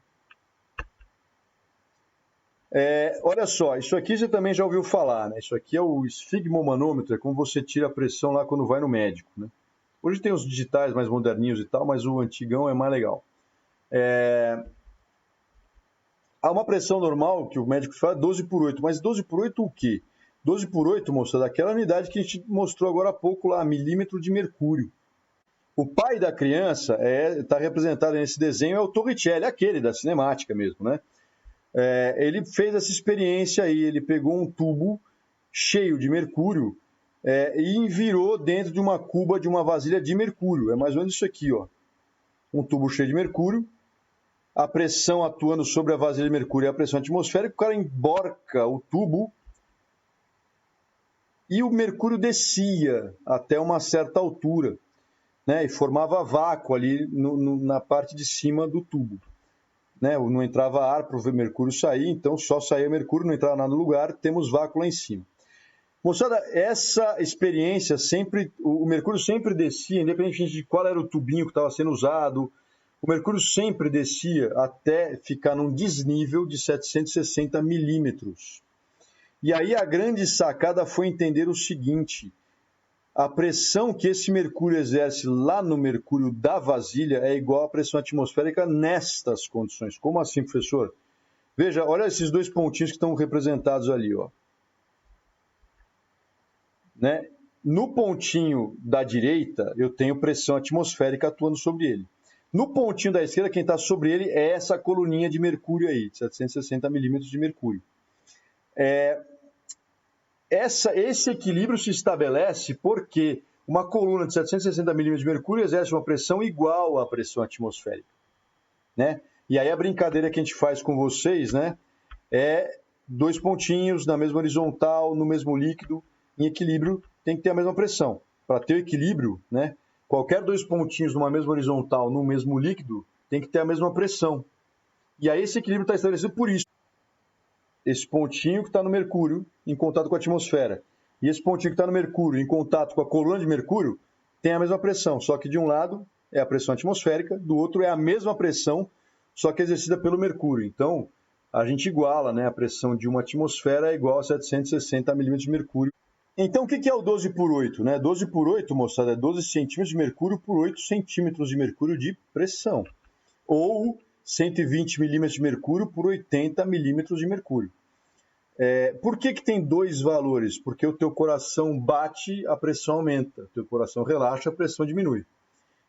Speaker 1: Olha só, isso aqui você também já ouviu falar, né? Isso aqui é o esfigmomanômetro, é como você tira a pressão lá quando vai no médico, né? Hoje tem os digitais mais moderninhos e tal, mas o antigão é mais legal. Há uma pressão normal que o médico fala 12 por 8, mas 12 por 8 o quê? 12 por 8, moça, daquela unidade que a gente mostrou agora há pouco lá, milímetro de mercúrio. O pai da criança está representado nesse desenho, é o Torricelli, aquele da cinemática mesmo, né? Ele fez essa experiência aí, ele pegou um tubo cheio de mercúrio e envirou dentro de uma cuba de uma vasilha de mercúrio. É mais ou menos isso aqui, ó. Um tubo cheio de mercúrio, a pressão atuando sobre a vasilha de mercúrio e a pressão atmosférica, o cara emborca o tubo e o mercúrio descia até uma certa altura, né, e formava vácuo ali na parte de cima do tubo. Né, não entrava ar para o mercúrio sair, então só saía mercúrio, não entrava nada no lugar, temos vácuo lá em cima. Moçada, essa experiência sempre, o mercúrio sempre descia, independente de qual era o tubinho que estava sendo usado, o mercúrio sempre descia até ficar num desnível de 760 milímetros. E aí a grande sacada foi entender o seguinte: a pressão que esse mercúrio exerce lá no mercúrio da vasilha é igual à pressão atmosférica nestas condições. Como assim, professor? Veja, olha esses 2 pontinhos que estão representados ali, ó. Né? No pontinho da direita, eu tenho pressão atmosférica atuando sobre ele. No pontinho da esquerda, quem está sobre ele é essa coluninha de mercúrio aí, de 760 milímetros de mercúrio. Esse equilíbrio se estabelece porque uma coluna de 760 milímetros de mercúrio exerce uma pressão igual à pressão atmosférica. Né? E aí a brincadeira que a gente faz com vocês, né, é 2 pontinhos na mesma horizontal, no mesmo líquido, em equilíbrio, tem que ter a mesma pressão. Para ter o equilíbrio, né, qualquer 2 pontinhos numa mesma horizontal, no mesmo líquido, tem que ter a mesma pressão. E aí esse equilíbrio está estabelecido por isso. Esse pontinho que está no mercúrio, em contato com a atmosfera. E esse pontinho que está no mercúrio, em contato com a coluna de mercúrio, tem a mesma pressão, só que de um lado é a pressão atmosférica, do outro é a mesma pressão, só que exercida pelo mercúrio. Então, a gente iguala, né? A pressão de uma atmosfera é igual a 760 milímetros de mercúrio. Então, o que é o 12 por 8? Né? 12 por 8, moçada, é 12 centímetros de mercúrio por 8 centímetros de mercúrio de pressão. Ou 120 milímetros de mercúrio por 80 milímetros de mercúrio. Por que tem dois valores? Porque o teu coração bate, a pressão aumenta. O teu coração relaxa, a pressão diminui.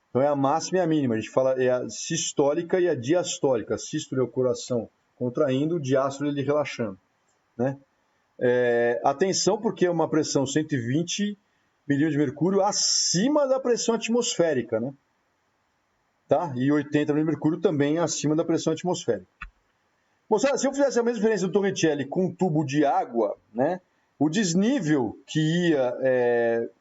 Speaker 1: Então é a máxima e a mínima. A gente fala é a sistólica e a diastólica. A sístole é o coração contraindo, o diástole ele relaxando. Né? Atenção, porque é uma pressão 120 milímetros de mercúrio acima da pressão atmosférica. Né? Tá? E 80 milímetros de mercúrio também acima da pressão atmosférica. Moçada, se eu fizesse a mesma diferença do Torricelli com um tubo de água, né? O desnível que ia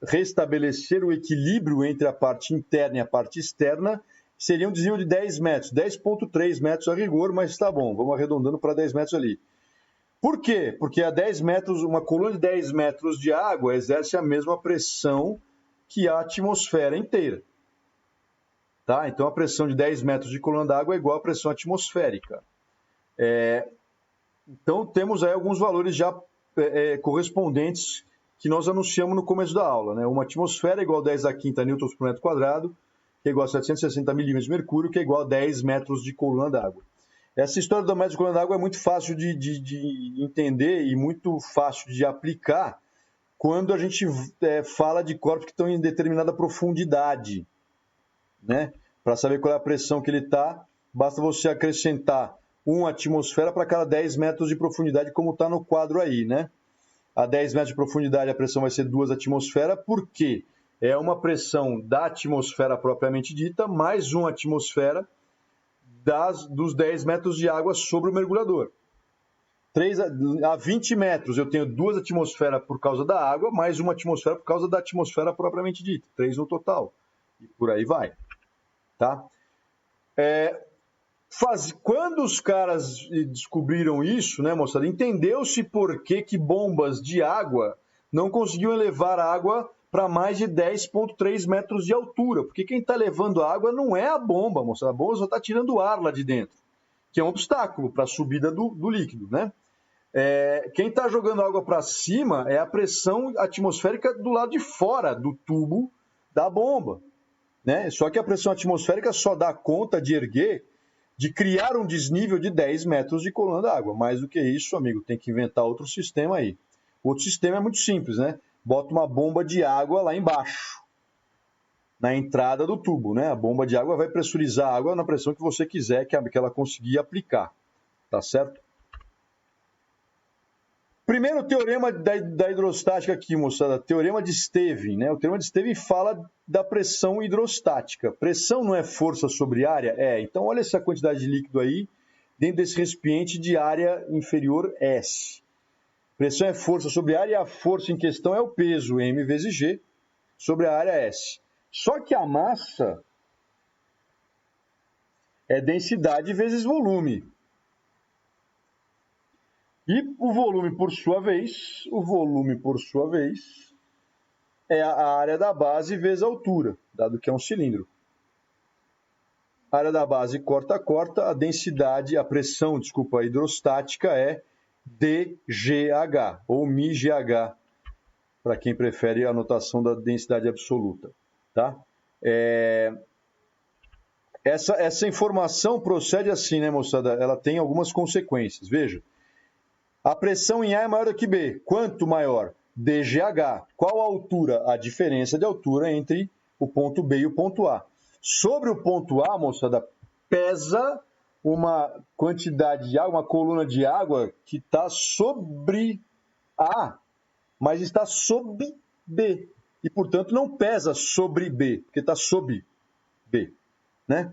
Speaker 1: restabelecer o equilíbrio entre a parte interna e a parte externa seria um desnível de 10 metros, 10,3 metros a rigor, mas tá bom, vamos arredondando para 10 metros ali. Por quê? Porque a 10 metros, uma coluna de 10 metros de água exerce a mesma pressão que a atmosfera inteira. Tá? Então a pressão de 10 metros de coluna d'água é igual à pressão atmosférica. Então temos aí alguns valores já correspondentes que nós anunciamos no começo da aula. Né? Uma atmosfera é igual a 10 a quinta newtons por metro quadrado, que é igual a 760 milímetros de mercúrio, que é igual a 10 metros de coluna d'água. Essa história do metro de coluna d'água é muito fácil de entender e muito fácil de aplicar quando a gente fala de corpos que estão em determinada profundidade. Né? Para saber qual é a pressão que ele está, basta você acrescentar uma atmosfera para cada 10 metros de profundidade, como está no quadro aí, né? A 10 metros de profundidade a pressão vai ser 2 atmosferas, porque é uma pressão da atmosfera propriamente dita, mais uma atmosfera dos 10 metros de água sobre o mergulhador. A 20 metros eu tenho 2 atmosferas por causa da água, mais uma atmosfera por causa da atmosfera propriamente dita, 3 no total. E por aí vai. Tá? Quando os caras descobriram isso, né, moçada, entendeu-se por que bombas de água não conseguiam elevar a água para mais de 10,3 metros de altura. Porque quem está levando a água não é a bomba, moçada. A bomba só está tirando o ar lá de dentro, que é um obstáculo para a subida do líquido. Né? Quem está jogando água para cima é a pressão atmosférica do lado de fora do tubo da bomba. Né? Só que a pressão atmosférica só dá conta de criar um desnível de 10 metros de coluna d'água. Mais do que isso, amigo, tem que inventar outro sistema aí. Outro sistema é muito simples, né? Bota uma bomba de água lá embaixo, na entrada do tubo, né? A bomba de água vai pressurizar a água na pressão que você quiser que ela conseguir aplicar, tá certo? Primeiro teorema da hidrostática aqui, moçada, teorema de Stevin, né? O teorema de Stevin fala da pressão hidrostática. Pressão não é força sobre área? Então olha essa quantidade de líquido aí dentro desse recipiente de área inferior S. Pressão é força sobre área e a força em questão é o peso, M vezes G, sobre a área S. Só que a massa é densidade vezes volume. E o volume, por sua vez, é a área da base vezes a altura, dado que é um cilindro. A área da base corta, a densidade, a pressão, hidrostática é dGH, ou μGH, para quem prefere a notação da densidade absoluta. Tá? Essa informação procede assim, né, moçada? Ela tem algumas consequências. Veja. A pressão em A é maior do que B. Quanto maior? dGH. Qual a altura? A diferença de altura entre o ponto B e o ponto A. Sobre o ponto A, moçada, pesa uma quantidade de água, uma coluna de água que está sobre A, mas está sob B. E, portanto, não pesa sobre B, porque está sob B. Né?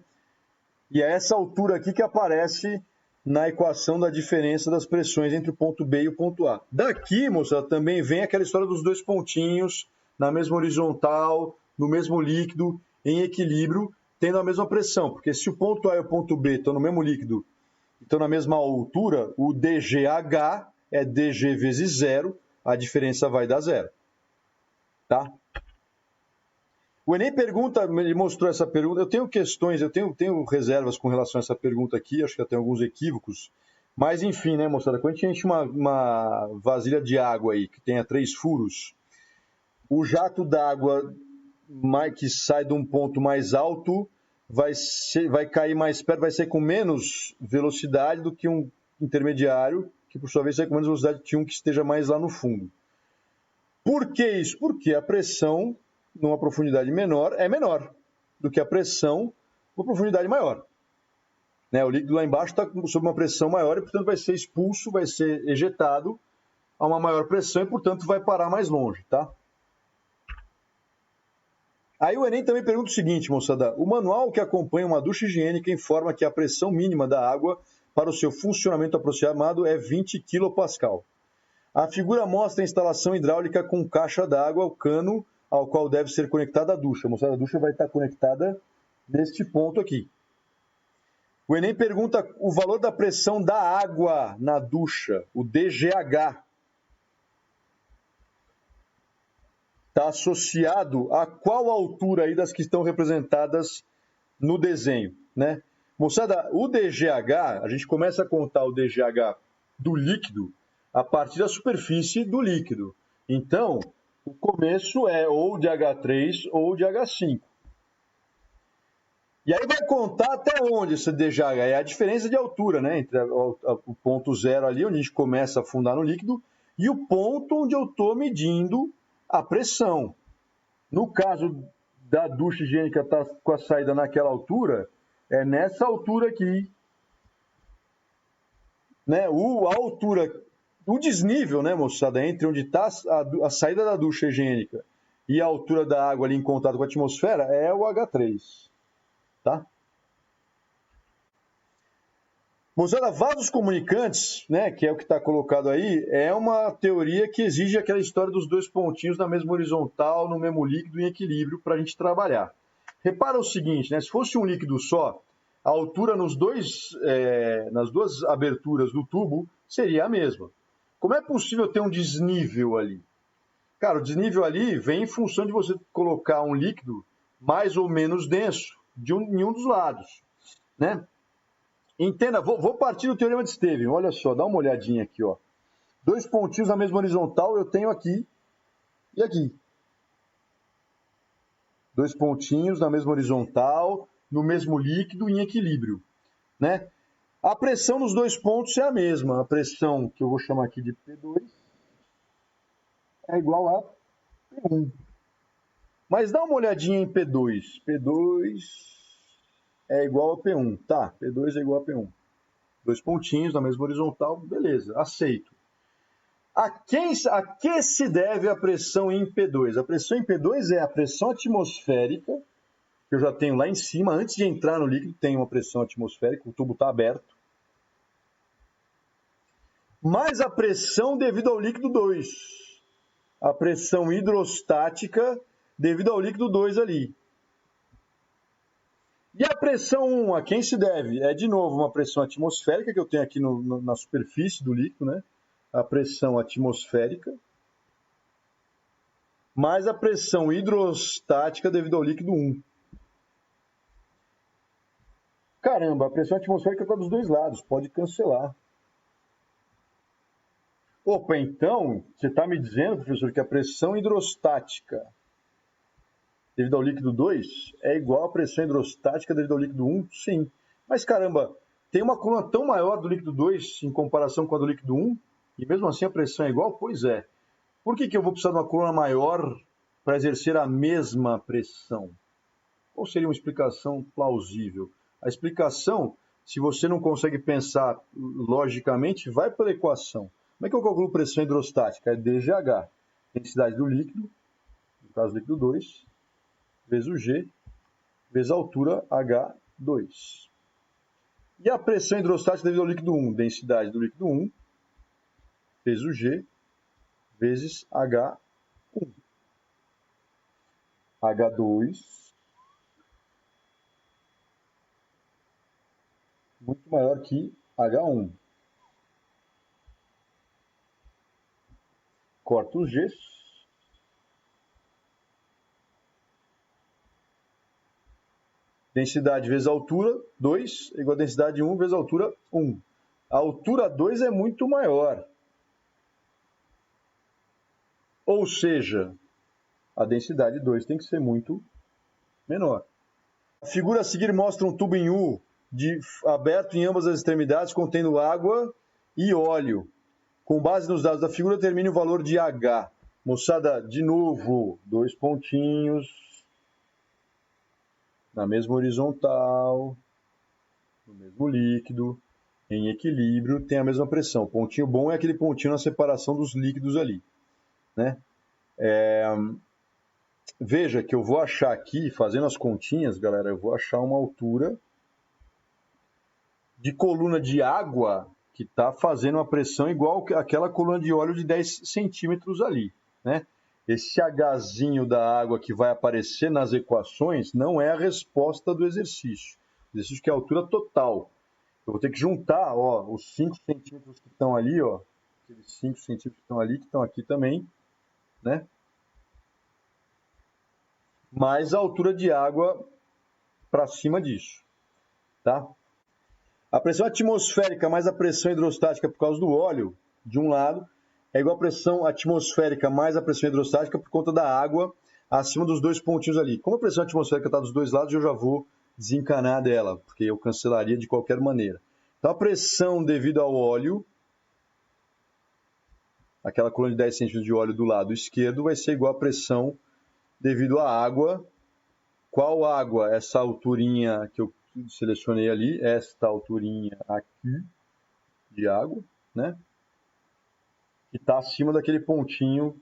Speaker 1: E é essa altura aqui que aparece na equação da diferença das pressões entre o ponto B e o ponto A. Daqui, moça, também vem aquela história dos dois pontinhos na mesma horizontal, no mesmo líquido, em equilíbrio, tendo a mesma pressão. Porque se o ponto A e o ponto B estão no mesmo líquido, estão na mesma altura, o dGH é dG vezes zero, a diferença vai dar zero. tá? O Enem pergunta, ele mostrou essa pergunta, eu tenho questões, eu tenho reservas com relação a essa pergunta aqui, acho que tem alguns equívocos, mas enfim, né, moçada, quando a gente enche uma vasilha de água aí, que tenha 3 furos, o jato d'água que sai de um ponto mais alto vai cair mais perto, vai ser com menos velocidade do que um intermediário, que por sua vez sai com menos velocidade que um que esteja mais lá no fundo. Por que isso? Porque a pressão numa profundidade menor é menor do que a pressão numa profundidade maior. Né? O líquido lá embaixo está sob uma pressão maior e, portanto, vai ser expulso, vai ser ejetado a uma maior pressão e, portanto, vai parar mais longe, tá? Aí o Enem também pergunta o seguinte, moçada, o manual que acompanha uma ducha higiênica informa que a pressão mínima da água para o seu funcionamento aproximado é 20 kPa. A figura mostra a instalação hidráulica com caixa d'água, o cano ao qual deve ser conectada a ducha. Moçada, a ducha vai estar conectada neste ponto aqui. O Enem pergunta o valor da pressão da água na ducha, o DGH. Está associado a qual altura aí das que estão representadas no desenho, né? Moçada, o DGH, a gente começa a contar o DGH do líquido a partir da superfície do líquido. Então, o começo é ou de H3 ou de H5. E aí vai contar até onde esse DGH é a diferença de altura, né? Entre o ponto zero ali, onde a gente começa a afundar no líquido, e o ponto onde eu estou medindo a pressão. No caso da ducha higiênica estar com a saída naquela altura, é nessa altura aqui, né? A altura, o desnível, né, moçada, entre onde está a saída da ducha higiênica e a altura da água ali em contato com a atmosfera é o H3, tá? Moçada, vasos comunicantes, né, que é o que está colocado aí, é uma teoria que exige aquela história dos 2 pontinhos na mesma horizontal, no mesmo líquido, em equilíbrio, para a gente trabalhar. Repara o seguinte, né, se fosse um líquido só, a altura nas 2 aberturas do tubo seria a mesma. Como é possível ter um desnível ali? Cara, o desnível ali vem em função de você colocar um líquido mais ou menos denso em um dos lados, né? Entenda, vou partir do teorema de Stevens. Olha só, dá uma olhadinha aqui, ó. 2 pontinhos na mesma horizontal eu tenho aqui e aqui. 2 pontinhos na mesma horizontal, no mesmo líquido, em equilíbrio, né? A pressão nos 2 pontos é a mesma. A pressão, que eu vou chamar aqui de P2, é igual a P1. Mas dá uma olhadinha em P2. P2 é igual a P1. Tá, P2 é igual a P1. 2 pontinhos na mesma horizontal, beleza, aceito. A que se deve a pressão em P2? A pressão em P2 é a pressão atmosférica, que eu já tenho lá em cima, antes de entrar no líquido, tem uma pressão atmosférica, o tubo está aberto, mais a pressão devido ao líquido 2. A pressão hidrostática devido ao líquido 2 ali. E a pressão 1, a quem se deve? É, de novo, uma pressão atmosférica que eu tenho aqui na superfície do líquido, né? A pressão atmosférica, mais a pressão hidrostática devido ao líquido 1. Caramba, a pressão atmosférica está dos 2 lados, pode cancelar. Opa, então, você está me dizendo, professor, que a pressão hidrostática devido ao líquido 2 é igual à pressão hidrostática devido ao líquido 1? Sim. Mas caramba, tem uma coluna tão maior do líquido 2 em comparação com a do líquido 1? E mesmo assim a pressão é igual? Pois é. Por que eu vou precisar de uma coluna maior para exercer a mesma pressão? Qual seria uma explicação plausível? A explicação, se você não consegue pensar logicamente, vai pela equação. Como é que eu calculo pressão hidrostática? É DGH, densidade do líquido, no caso do líquido 2, vezes o G, vezes a altura H2. E a pressão hidrostática devido ao líquido 1, densidade do líquido 1, vezes o G, vezes H1. H2 muito maior que H1. Corta os Gs. Densidade vezes altura, 2, igual a densidade 1 vezes altura, 1. A altura 2 é muito maior. Ou seja, a densidade 2 tem que ser muito menor. A figura a seguir mostra um tubo em U aberto em ambas as extremidades, contendo água e óleo. Com base nos dados da figura, determine o valor de H. Moçada, de novo, 2 pontinhos na mesma horizontal, no mesmo líquido, em equilíbrio, tem a mesma pressão. O pontinho bom é aquele pontinho na separação dos líquidos ali, né? Veja que eu vou achar aqui, fazendo as continhas, galera, eu vou achar uma altura de coluna de água que está fazendo uma pressão igual àquela coluna de óleo de 10 centímetros ali, né? Esse Hzinho da água que vai aparecer nas equações não é a resposta do exercício. O exercício que é a altura total. Eu vou ter que juntar, ó, os 5 centímetros que estão ali, ó, aqueles 5 centímetros que estão ali, que estão aqui também, né? Mais a altura de água para cima disso, tá? A pressão atmosférica mais a pressão hidrostática por causa do óleo, de um lado, é igual a pressão atmosférica mais a pressão hidrostática por conta da água acima dos 2 pontinhos ali. Como a pressão atmosférica está dos dois lados, eu já vou desencanar dela, porque eu cancelaria de qualquer maneira. Então, a pressão devido ao óleo, aquela coluna de 10 centímetros de óleo do lado esquerdo, vai ser igual a pressão devido à água. Qual água? Essa alturinha que eu selecionei ali, esta alturinha aqui de água, né? Que está acima daquele pontinho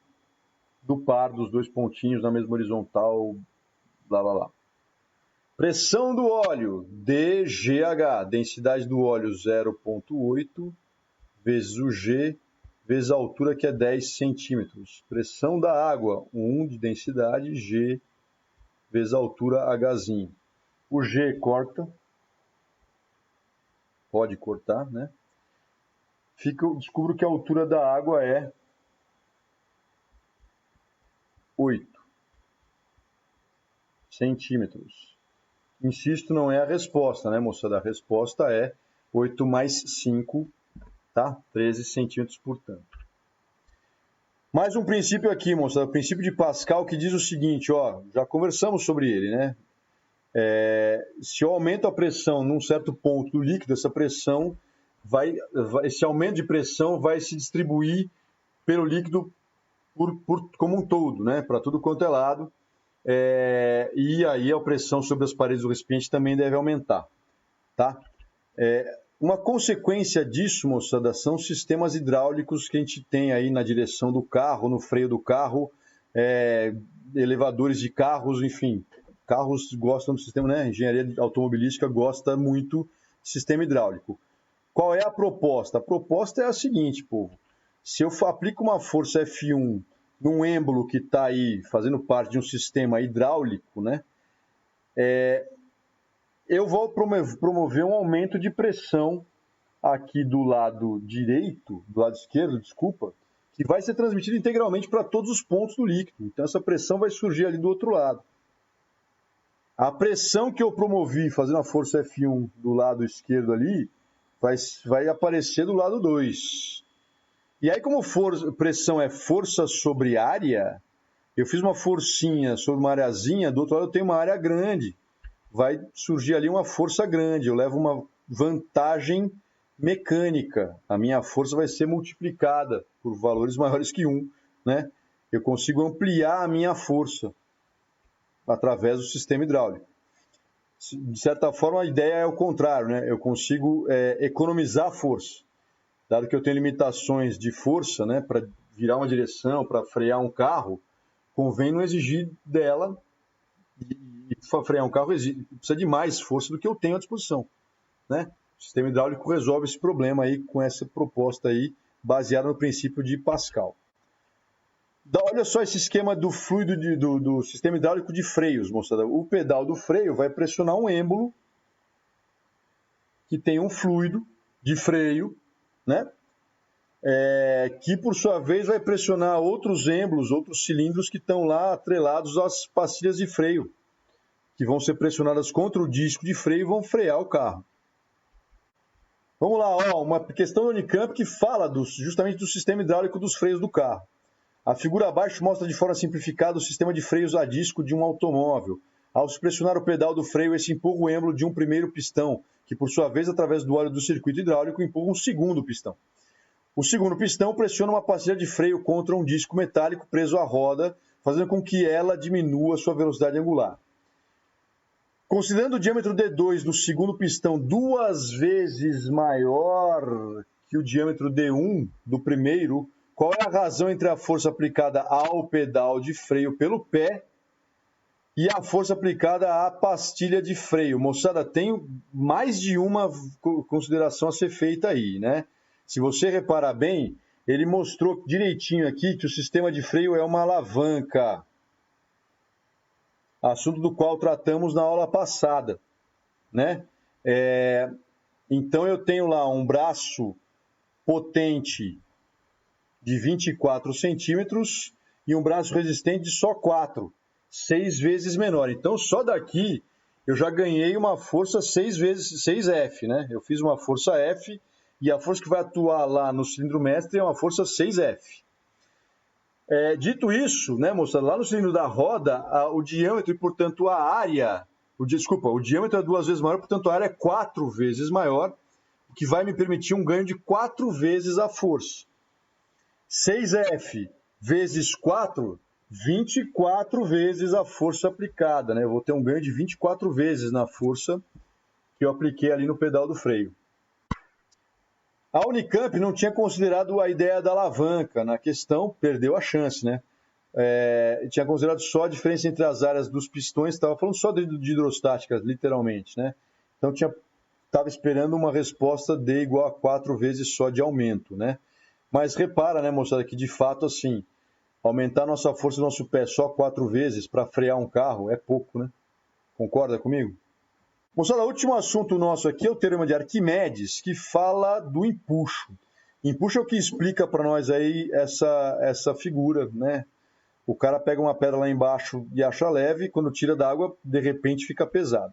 Speaker 1: do par dos 2 pontinhos na mesma horizontal, blá, blá, blá. Pressão do óleo, dGH, densidade do óleo 0,8 vezes o G, vezes a altura que é 10 centímetros. Pressão da água, 1 de densidade, G, vezes a altura Hzinho. O G corta, pode cortar, né? Descubro que a altura da água é 8 centímetros. Insisto, não é a resposta, né, moçada? A resposta é 8 mais 5, tá? 13 centímetros, portanto. Mais um princípio aqui, moçada. O princípio de Pascal, que diz o seguinte, ó, já conversamos sobre ele, né? Se eu aumento a pressão num certo ponto do líquido, essa pressão esse aumento de pressão vai se distribuir pelo líquido como um todo, né? Para tudo quanto é lado. E aí a pressão sobre as paredes do recipiente também deve aumentar, tá? Uma consequência disso, moçada, são sistemas hidráulicos que a gente tem aí na direção do carro, no freio do carro, elevadores de carros, enfim. Carros gostam do sistema, né? Engenharia automobilística gosta muito de sistema hidráulico. Qual é a proposta? A proposta é a seguinte, povo. Se eu aplico uma força F1 num êmbolo que está aí fazendo parte de um sistema hidráulico, né? Eu vou promover um aumento de pressão aqui do lado direito, do lado esquerdo, desculpa, que vai ser transmitido integralmente para todos os pontos do líquido. Então, essa pressão vai surgir ali do outro lado. A pressão que eu promovi fazendo a força F1 do lado esquerdo ali, vai aparecer do lado 2. E aí, como pressão é força sobre área, eu fiz uma forcinha sobre uma areazinha, do outro lado eu tenho uma área grande. Vai surgir ali uma força grande, eu levo uma vantagem mecânica. A minha força vai ser multiplicada por valores maiores que 1, né? Eu consigo ampliar a minha força através do sistema hidráulico. De certa forma, a ideia é o contrário, né? Eu consigo economizar força. Dado que eu tenho limitações de força, né, para virar uma direção, para frear um carro, convém não exigir dela, e para frear um carro precisa de mais força do que eu tenho à disposição, né? O sistema hidráulico resolve esse problema aí com essa proposta aí, baseada no princípio de Pascal. Olha só esse esquema do fluido do sistema hidráulico de freios, moçada. O pedal do freio vai pressionar um êmbolo que tem um fluido de freio, né? Que por sua vez vai pressionar outros êmbolos, outros cilindros que estão lá atrelados às pastilhas de freio, que vão ser pressionadas contra o disco de freio e vão frear o carro. Vamos lá, ó, uma questão do Unicamp que fala justamente do sistema hidráulico dos freios do carro. A figura abaixo mostra de forma simplificada o sistema de freios a disco de um automóvel. Ao se pressionar o pedal do freio, esse empurra o êmbolo de um primeiro pistão, que por sua vez, através do óleo do circuito hidráulico, empurra um segundo pistão. O segundo pistão pressiona uma pastilha de freio contra um disco metálico preso à roda, fazendo com que ela diminua sua velocidade angular. Considerando o diâmetro D2 do segundo pistão 2 vezes maior que o diâmetro D1 do primeiro, qual é a razão entre a força aplicada ao pedal de freio pelo pé e a força aplicada à pastilha de freio? Moçada, tem mais de uma consideração a ser feita aí, né? Se você reparar bem, ele mostrou direitinho aqui que o sistema de freio é uma alavanca. Assunto do qual tratamos na aula passada, né? Então eu tenho lá um braço potente de 24 centímetros e um braço resistente de só 4, 6 vezes menor. Então só daqui eu já ganhei uma força 6F, né? Eu fiz uma força F e a força que vai atuar lá no cilindro mestre é uma força 6F. Dito isso, né, moçada, lá no cilindro da roda, o diâmetro e, portanto, a área... o diâmetro é 2 vezes maior, portanto, a área é 4 vezes maior, o que vai me permitir um ganho de 4 vezes a força. 6F vezes 4, 24 vezes a força aplicada, né? Eu vou ter um ganho de 24 vezes na força que eu apliquei ali no pedal do freio. A Unicamp não tinha considerado a ideia da alavanca na questão, perdeu a chance, né? Tinha considerado só a diferença entre as áreas dos pistões, estava falando só de hidrostática, literalmente, né? Então estava esperando uma resposta D igual a 4 vezes só de aumento, né? Mas repara, né, moçada, que de fato, assim, aumentar a nossa força do nosso pé só 4 vezes para frear um carro é pouco, né? Concorda comigo? Moçada, o último assunto nosso aqui é o teorema de Arquimedes, que fala do empuxo. Empuxo é o que explica para nós aí essa figura, né? O cara pega uma pedra lá embaixo e acha leve, quando tira da água, de repente fica pesado.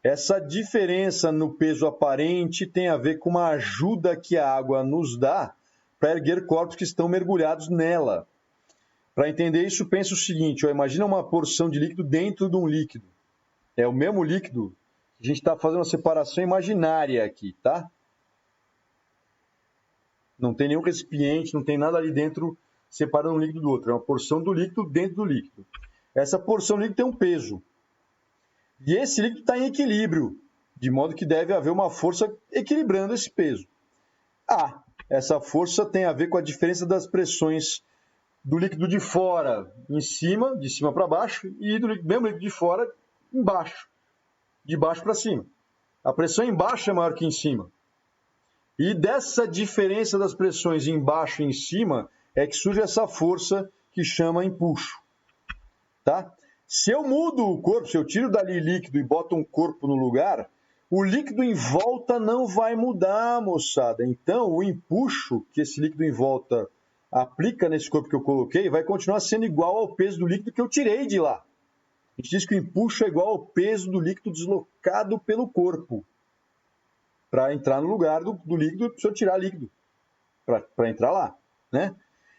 Speaker 1: Essa diferença no peso aparente tem a ver com uma ajuda que a água nos dá para erguer corpos que estão mergulhados nela. Para entender isso, pensa o seguinte, imagina uma porção de líquido dentro de um líquido. É o mesmo líquido. A gente está fazendo uma separação imaginária aqui, tá? Não tem nenhum recipiente, não tem nada ali dentro separando um líquido do outro. É uma porção do líquido dentro do líquido. Essa porção do líquido tem um peso. E esse líquido está em equilíbrio, de modo que deve haver uma força equilibrando esse peso. Essa força tem a ver com a diferença das pressões do líquido de fora em cima, de cima para baixo, e do mesmo líquido de fora embaixo. De baixo para cima. A pressão embaixo é maior que em cima. E dessa diferença das pressões embaixo e em cima é que surge essa força que chama empuxo. Tá? Se eu mudo o corpo, se eu tiro dali líquido e boto um corpo no lugar, o líquido em volta não vai mudar, moçada. Então, o empuxo que esse líquido em volta aplica nesse corpo que eu coloquei vai continuar sendo igual ao peso do líquido que eu tirei de lá. A gente diz que o empuxo é igual ao peso do líquido deslocado pelo corpo. Para entrar no lugar do líquido, precisa tirar líquido. Para entrar lá, né?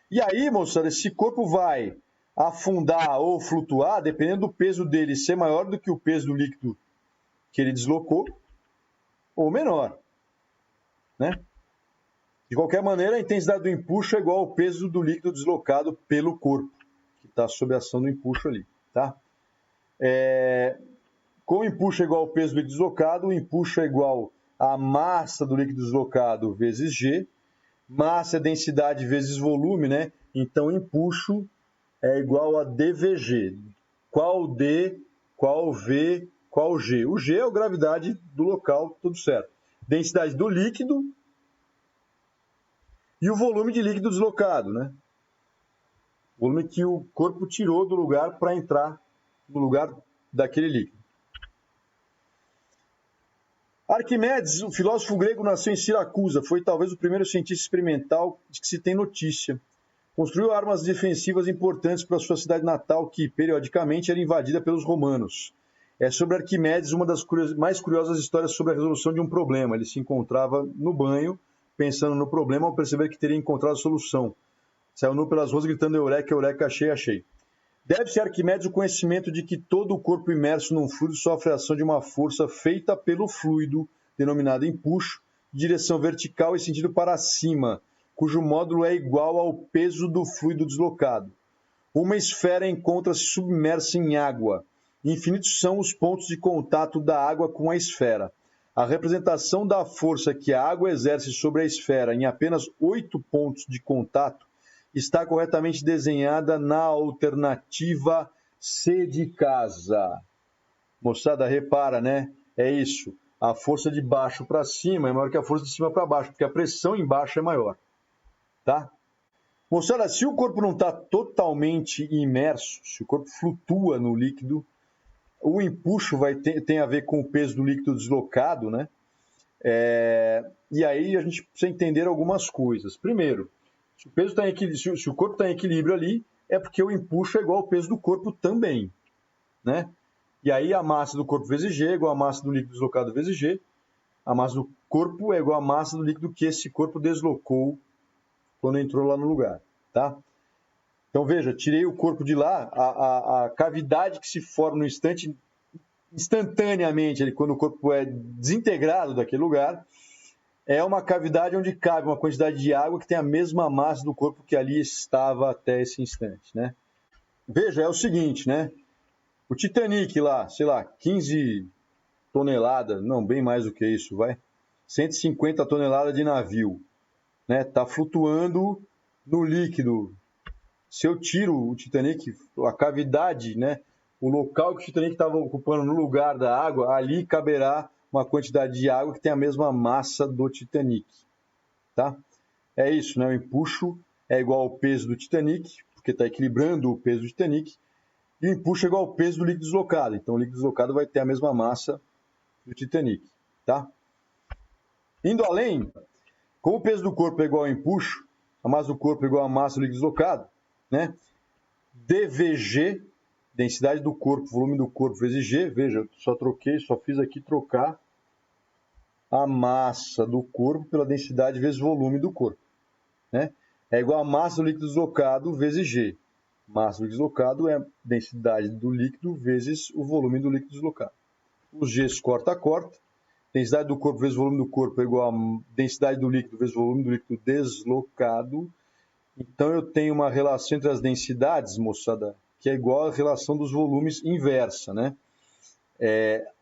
Speaker 1: E aí, moçada, esse corpo vai afundar ou flutuar, dependendo do peso dele ser maior do que o peso do líquido que ele deslocou, ou menor, né? De qualquer maneira, a intensidade do empuxo é igual ao peso do líquido deslocado pelo corpo, que está sob a ação do empuxo ali, tá? Com o empuxo igual ao peso do líquido deslocado, o empuxo é igual à massa do líquido deslocado vezes G. Massa é densidade vezes volume, né? Então, empuxo é igual a dVg. Qual D, qual V, qual G? O G é a gravidade do local, tudo certo. Densidade do líquido e o volume de líquido deslocado, né? O volume que o corpo tirou do lugar para entrar no lugar daquele líquido. Arquimedes, o filósofo grego, nasceu em Siracusa. Foi talvez o primeiro cientista experimental de que se tem notícia. Construiu armas defensivas importantes para sua cidade natal, que, periodicamente, era invadida pelos romanos. É sobre Arquimedes, uma das mais curiosas histórias sobre a resolução de um problema. Ele se encontrava no banho, pensando no problema, ao perceber que teria encontrado a solução. Saiu nu pelas ruas gritando: Eureka, Eureka, achei, achei. Deve-se a Arquimedes o conhecimento de que todo o corpo imerso num fluido sofre a ação de uma força feita pelo fluido, denominado empuxo, de direção vertical e sentido para cima, cujo módulo é igual ao peso do fluido deslocado. Uma esfera encontra-se submersa em água. Infinitos são os pontos de contato da água com a esfera. A representação da força que a água exerce sobre a esfera em apenas 8 pontos de contato está corretamente desenhada na alternativa C de casa. Moçada, repara, né? É isso. A força de baixo para cima é maior que a força de cima para baixo, porque a pressão embaixo é maior. Tá? Moçada, se o corpo não está totalmente imerso, se o corpo flutua no líquido, o empuxo tem a ver com o peso do líquido deslocado, né? E aí a gente precisa entender algumas coisas. Primeiro, se o corpo está em equilíbrio ali, é porque o empuxo é igual ao peso do corpo também, né? E aí a massa do corpo vezes G é igual à massa do líquido deslocado vezes G. A massa do corpo é igual à massa do líquido que esse corpo deslocou quando entrou lá no lugar, tá? Então veja, tirei o corpo de lá, a cavidade que se forma no instante, instantaneamente, quando o corpo é desintegrado daquele lugar, é uma cavidade onde cabe uma quantidade de água que tem a mesma massa do corpo que ali estava até esse instante, né? Veja, é o seguinte, né? O Titanic lá, sei lá, 15 toneladas, não, bem mais do que isso, vai. 150 toneladas de navio, né? Tá flutuando no líquido. Se eu tiro o Titanic, a cavidade, né? O local que o Titanic estava ocupando no lugar da água, ali caberá uma quantidade de água que tem a mesma massa do Titanic, tá? É isso, né? O empuxo é igual ao peso do Titanic, porque está equilibrando o peso do Titanic, e o empuxo é igual ao peso do líquido deslocado. Então, o líquido deslocado vai ter a mesma massa do Titanic, tá? Indo além, como o peso do corpo é igual ao empuxo, a massa do corpo é igual à massa do líquido deslocado, né? dVg, densidade do corpo, volume do corpo vezes G, veja, eu só fiz aqui trocar a massa do corpo pela densidade vezes volume do corpo, né? É igual a massa do líquido deslocado vezes G. Massa do líquido deslocado é a densidade do líquido vezes o volume do líquido deslocado. Os G's corta a corta. Densidade do corpo vezes volume do corpo é igual a densidade do líquido vezes volume do líquido deslocado. Então eu tenho uma relação entre as densidades, moçada, que é igual à relação dos volumes inversa, né?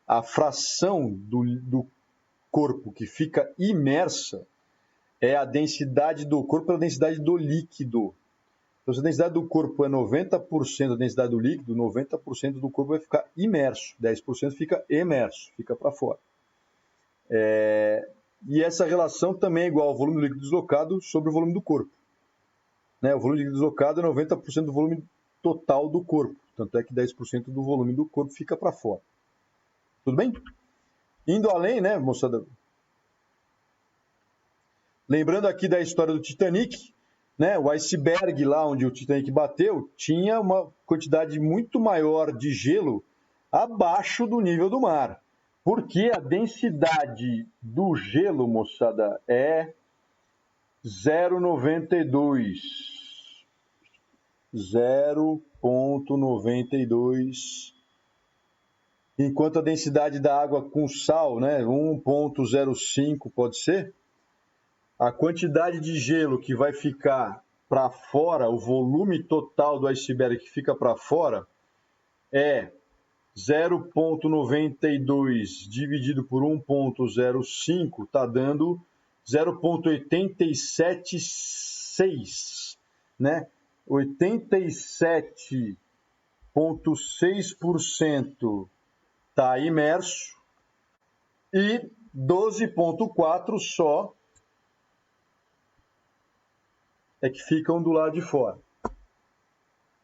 Speaker 1: A fração do corpo que fica imersa é a densidade do corpo pela densidade do líquido. Então, se a densidade do corpo é 90% da densidade do líquido, 90% do corpo vai ficar imerso, 10% fica emerso, fica para fora. E essa relação também é igual ao volume do líquido deslocado sobre o volume do corpo. Né? O volume do líquido deslocado é 90% do volume total do corpo, tanto é que 10% do volume do corpo fica para fora. Tudo bem? Indo além, né, moçada? Lembrando aqui da história do Titanic, né, o iceberg lá onde o Titanic bateu tinha uma quantidade muito maior de gelo abaixo do nível do mar. Porque a densidade do gelo, moçada, é 0,92. 0,92. Enquanto a densidade da água com sal, né, 1,05 pode ser. A quantidade de gelo que vai ficar para fora, o volume total do iceberg que fica para fora, é 0,92 dividido por 1,05, está dando 0,876, né? 87,6% está imerso e 12,4% só é que ficam do lado de fora,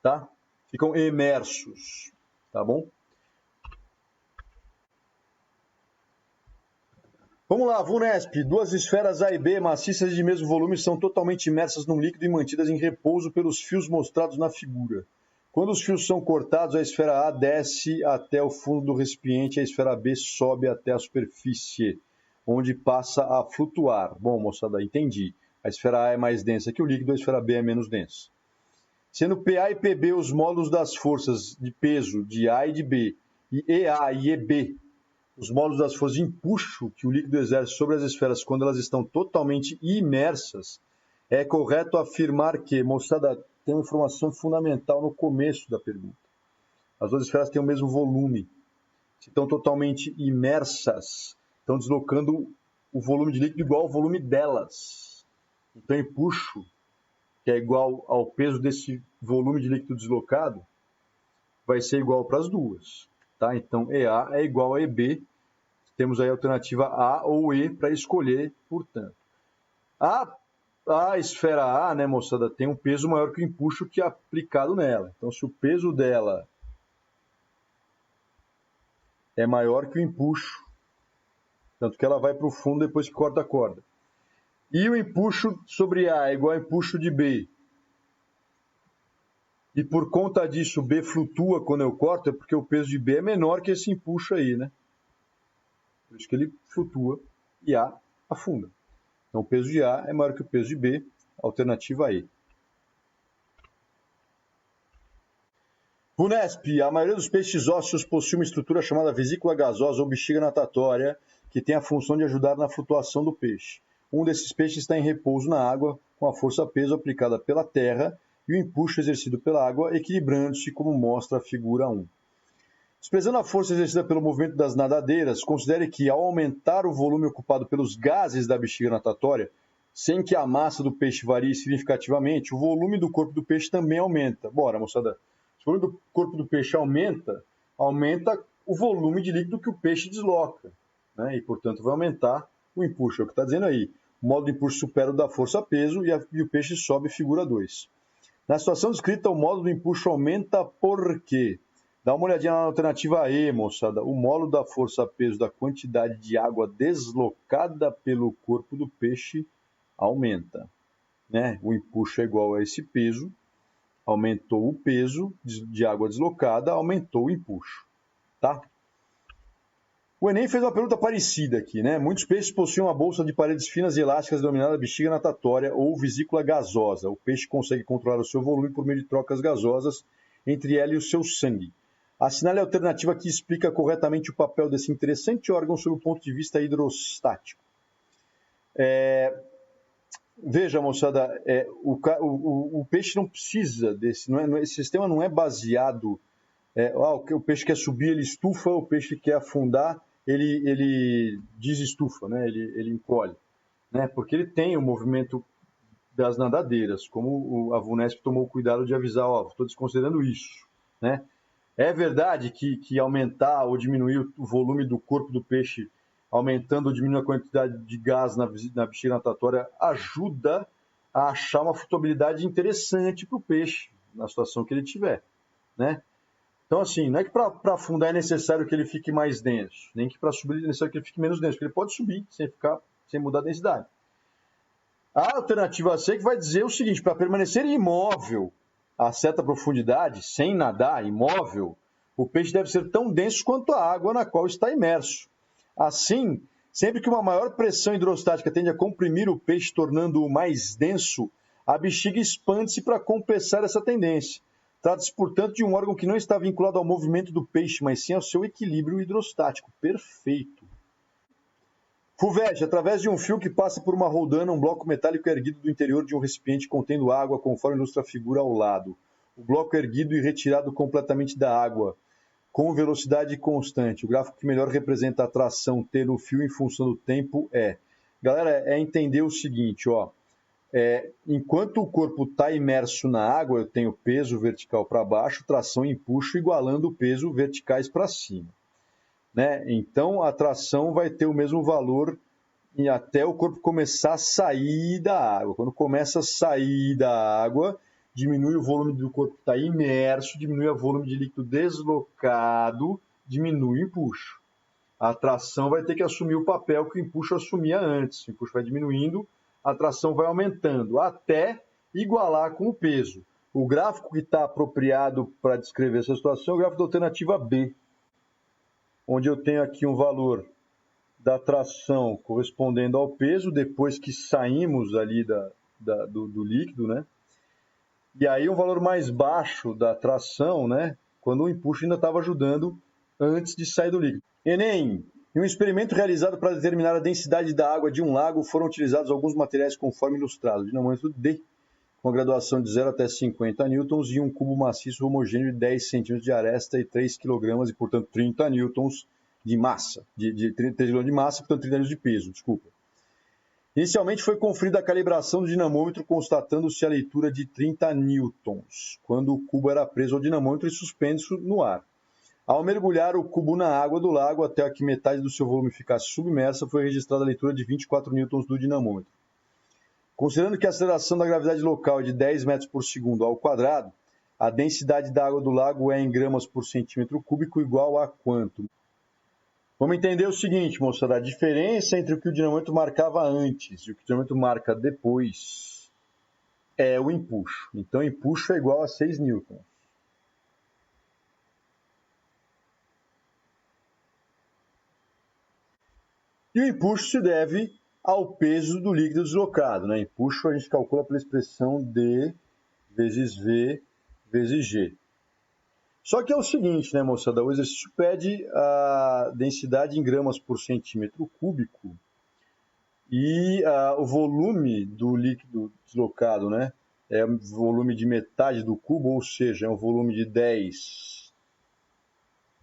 Speaker 1: tá? Ficam imersos, tá bom? Vamos lá, VUNESP. Duas esferas A e B, maciças e de mesmo volume, são totalmente imersas num líquido e mantidas em repouso pelos fios mostrados na figura. Quando os fios são cortados, a esfera A desce até o fundo do recipiente, a esfera B sobe até a superfície, onde passa a flutuar. Bom, moçada, entendi. A esfera A é mais densa que o líquido, a esfera B é menos densa. Sendo PA e PB os módulos das forças de peso de A e de B, e EA e EB os módulos das forças de empuxo que o líquido exerce sobre as esferas quando elas estão totalmente imersas, é correto afirmar que, moçada, tem uma informação fundamental no começo da pergunta. As duas esferas têm o mesmo volume. Se estão totalmente imersas, estão deslocando o volume de líquido igual ao volume delas. Então, empuxo, que é igual ao peso desse volume de líquido deslocado, vai ser igual para as duas. Tá? Então, EA é igual a EB. Temos aí a alternativa A ou E para escolher, portanto. A esfera A, né, moçada, tem um peso maior que o empuxo que é aplicado nela. Então, se o peso dela é maior que o empuxo, tanto que ela vai para o fundo depois que corta a corda. E o empuxo sobre A é igual ao empuxo de B. E por conta disso, B flutua quando eu corto, é porque o peso de B é menor que esse empuxo aí, né? Por isso que ele flutua e A afunda. Então, o peso de A é maior que o peso de B, alternativa E. VUNESP, a maioria dos peixes ósseos possui uma estrutura chamada vesícula gasosa ou bexiga natatória, que tem a função de ajudar na flutuação do peixe. Um desses peixes está em repouso na água, com a força-peso aplicada pela terra e o empuxo exercido pela água, equilibrando-se, como mostra a figura 1. Desprezando a força exercida pelo movimento das nadadeiras, considere que, ao aumentar o volume ocupado pelos gases da bexiga natatória, sem que a massa do peixe varie significativamente, o volume do corpo do peixe também aumenta. Bora, moçada. Se o volume do corpo do peixe aumenta o volume de líquido que o peixe desloca, né? E, portanto, vai aumentar o empuxo. É o que está dizendo aí. O modo de empuxo supera o da força-peso e o peixe sobe, figura 2. Na situação descrita, o modo do empuxo aumenta por quê? Dá uma olhadinha na alternativa E, moçada. O módulo da força-peso da quantidade de água deslocada pelo corpo do peixe aumenta. Né? O empuxo é igual a esse peso. Aumentou o peso de água deslocada, aumentou o empuxo. Tá? O Enem fez uma pergunta parecida aqui, né? Muitos peixes possuem uma bolsa de paredes finas e elásticas denominada bexiga natatória ou vesícula gasosa. O peixe consegue controlar o seu volume por meio de trocas gasosas entre ela e o seu sangue. Assinale a alternativa que explica corretamente o papel desse interessante órgão sob o ponto de vista hidrostático. Veja, moçada, o peixe não precisa desse, esse sistema não é baseado... o peixe quer subir, ele estufa, o peixe quer afundar, ele desestufa, né? Ele encolhe. Né? Porque ele tem o movimento das nadadeiras, como a VUNESP tomou cuidado de avisar, estou desconsiderando isso. Né? É verdade que aumentar ou diminuir o volume do corpo do peixe, aumentando ou diminuindo a quantidade de gás na bexiga natatória, ajuda a achar uma flutuabilidade interessante para o peixe, na situação que ele tiver. Né? Então, assim, não é que para afundar é necessário que ele fique mais denso, nem que para subir é necessário que ele fique menos denso, porque ele pode subir sem mudar a densidade. A alternativa C que vai dizer o seguinte: para permanecer imóvel a certa profundidade, sem nadar, imóvel, o peixe deve ser tão denso quanto a água na qual está imerso. Assim, sempre que uma maior pressão hidrostática tende a comprimir o peixe, tornando-o mais denso, a bexiga expande-se para compensar essa tendência. Trata-se, portanto, de um órgão que não está vinculado ao movimento do peixe, mas sim ao seu equilíbrio hidrostático. Perfeito. FUVEST, através de um fio que passa por uma roldana, um bloco metálico erguido do interior de um recipiente contendo água, conforme ilustra a figura ao lado. O bloco erguido e retirado completamente da água, com velocidade constante. O gráfico que melhor representa a tração T no fio em função do tempo é... Galera, é entender o seguinte, enquanto o corpo está imerso na água, eu tenho peso vertical para baixo, tração e empuxo igualando o peso verticais para cima. Né? Então, a tração vai ter o mesmo valor e até o corpo começar a sair da água. Quando começa a sair da água, diminui o volume do corpo que está imerso, diminui o volume de líquido deslocado, diminui o empuxo. A tração vai ter que assumir o papel que o empuxo assumia antes. O empuxo vai diminuindo, a tração vai aumentando, até igualar com o peso. O gráfico que está apropriado para descrever essa situação é o gráfico da alternativa B, onde eu tenho aqui um valor da tração correspondendo ao peso, depois que saímos ali do líquido, né? E aí um valor mais baixo da tração, né? Quando o empuxo ainda estava ajudando antes de sair do líquido. Enem, em um experimento realizado para determinar a densidade da água de um lago, foram utilizados alguns materiais conforme ilustrado. Dinamômetro D, com a graduação de 0 até 50 newtons e um cubo maciço homogêneo de 10 centímetros de aresta e 3 kg e, portanto, 30 newtons de massa, de 3 kg de massa, portanto, 30 newtons de peso, desculpa. Inicialmente foi conferida a calibração do dinamômetro, constatando-se a leitura de 30 newtons, quando o cubo era preso ao dinamômetro e suspenso no ar. Ao mergulhar o cubo na água do lago até que metade do seu volume ficasse submersa, foi registrada a leitura de 24 newtons do dinamômetro. Considerando que a aceleração da gravidade local é de 10 metros por segundo ao quadrado, a densidade da água do lago é em gramas por centímetro cúbico igual a quanto? Vamos entender o seguinte, moçada, a diferença entre o que o dinamômetro marcava antes e o que o dinamômetro marca depois é o empuxo. Então, empuxo é igual a 6 newtons. E o empuxo se deve ao peso do líquido deslocado, né? Empuxo a gente calcula pela expressão D vezes V vezes G. Só que é o seguinte, né, moçada? O exercício pede a densidade em gramas por centímetro cúbico e o volume do líquido deslocado, né? É o volume de metade do cubo, ou seja, é um volume de 10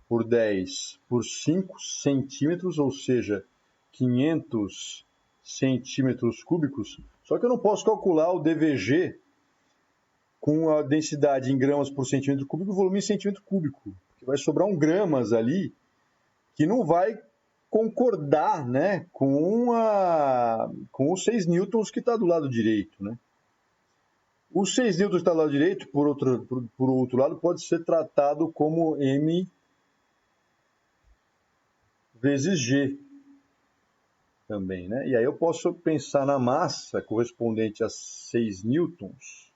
Speaker 1: por 10 por 5 centímetros, ou seja, 500 centímetros cúbicos. Só que eu não posso calcular o DVG com a densidade em gramas por centímetro cúbico e o volume em centímetro cúbico. Porque vai sobrar um gramas ali que não vai concordar, né, com os 6 newtons que está do lado direito, né? Os 6 newtons que está do lado direito, por outro lado, pode ser tratado como M vezes G também, né? E aí eu posso pensar na massa correspondente a 6 newtons,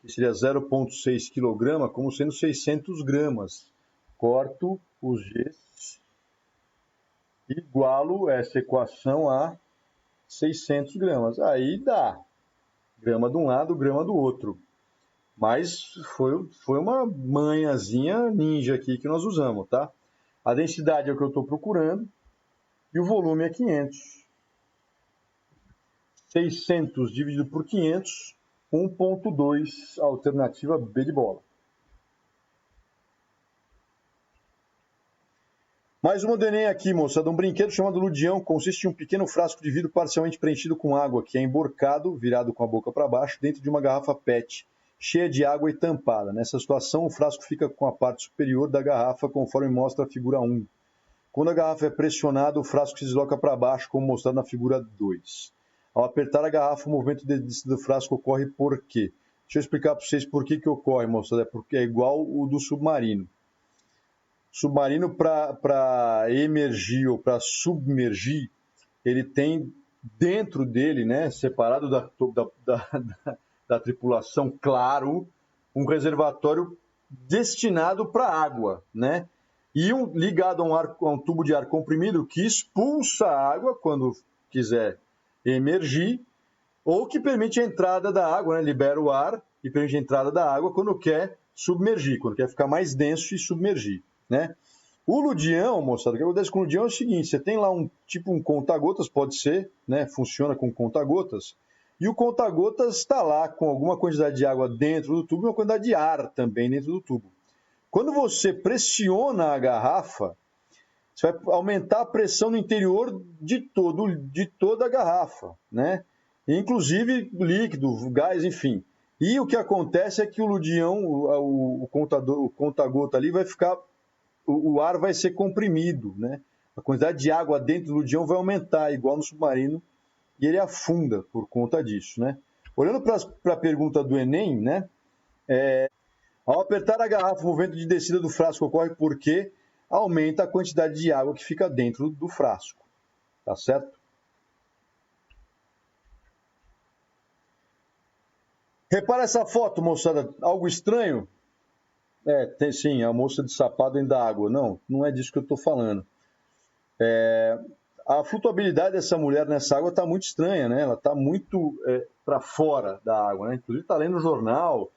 Speaker 1: que seria 0,6 kg, como sendo 600 gramas. Corto os Gs e igualo essa equação a 600 gramas. Aí dá grama de um lado, grama do outro. Mas foi uma manhãzinha ninja aqui que nós usamos, tá? A densidade é o que eu estou procurando e o volume é 500. 600 dividido por 500, 1,2, alternativa B de bola. Mais uma do Enem aqui, moçada. Um brinquedo chamado Ludião consiste em um pequeno frasco de vidro parcialmente preenchido com água, que é emborcado, virado com a boca para baixo, dentro de uma garrafa PET, cheia de água e tampada. Nessa situação, o frasco fica com a parte superior da garrafa, conforme mostra a figura 1. Quando a garrafa é pressionada, o frasco se desloca para baixo, como mostrado na figura 2. Ao apertar a garrafa, o movimento de descida do frasco ocorre por quê? Deixa eu explicar para vocês por que ocorre, moçada. É porque é igual o do submarino. Submarino, para emergir ou para submergir, ele tem dentro dele, né, separado da tripulação, claro, um reservatório destinado para água, né? E ligado a um tubo de ar comprimido que expulsa a água quando quiser emergir, ou que permite a entrada da água, né? Libera o ar e permite a entrada da água quando quer submergir, quando quer ficar mais denso e submergir, né? O Ludião, moçada, o que acontece com o Ludião é o seguinte, você tem lá um conta-gotas, pode ser, né? Funciona com conta-gotas, e o conta-gotas está lá com alguma quantidade de água dentro do tubo e uma quantidade de ar também dentro do tubo. Quando você pressiona a garrafa, você vai aumentar a pressão no interior de toda a garrafa, né? Inclusive líquido, gás, enfim. E o que acontece é que o Ludião, o conta-gota ali, vai ficar, o ar vai ser comprimido, né? A quantidade de água dentro do Ludião vai aumentar, igual no submarino, e ele afunda por conta disso, né? Olhando para a pergunta do Enem, né? Ao apertar a garrafa, o movimento de descida do frasco ocorre porque aumenta a quantidade de água que fica dentro do frasco. Tá certo? Repara essa foto, moçada. Algo estranho? Tem sim, a moça de sapato dentro da água. Não, não é disso que eu estou falando. A flutuabilidade dessa mulher nessa água está muito estranha, né? Ela está muito para fora da água, né? Inclusive está lendo o jornal,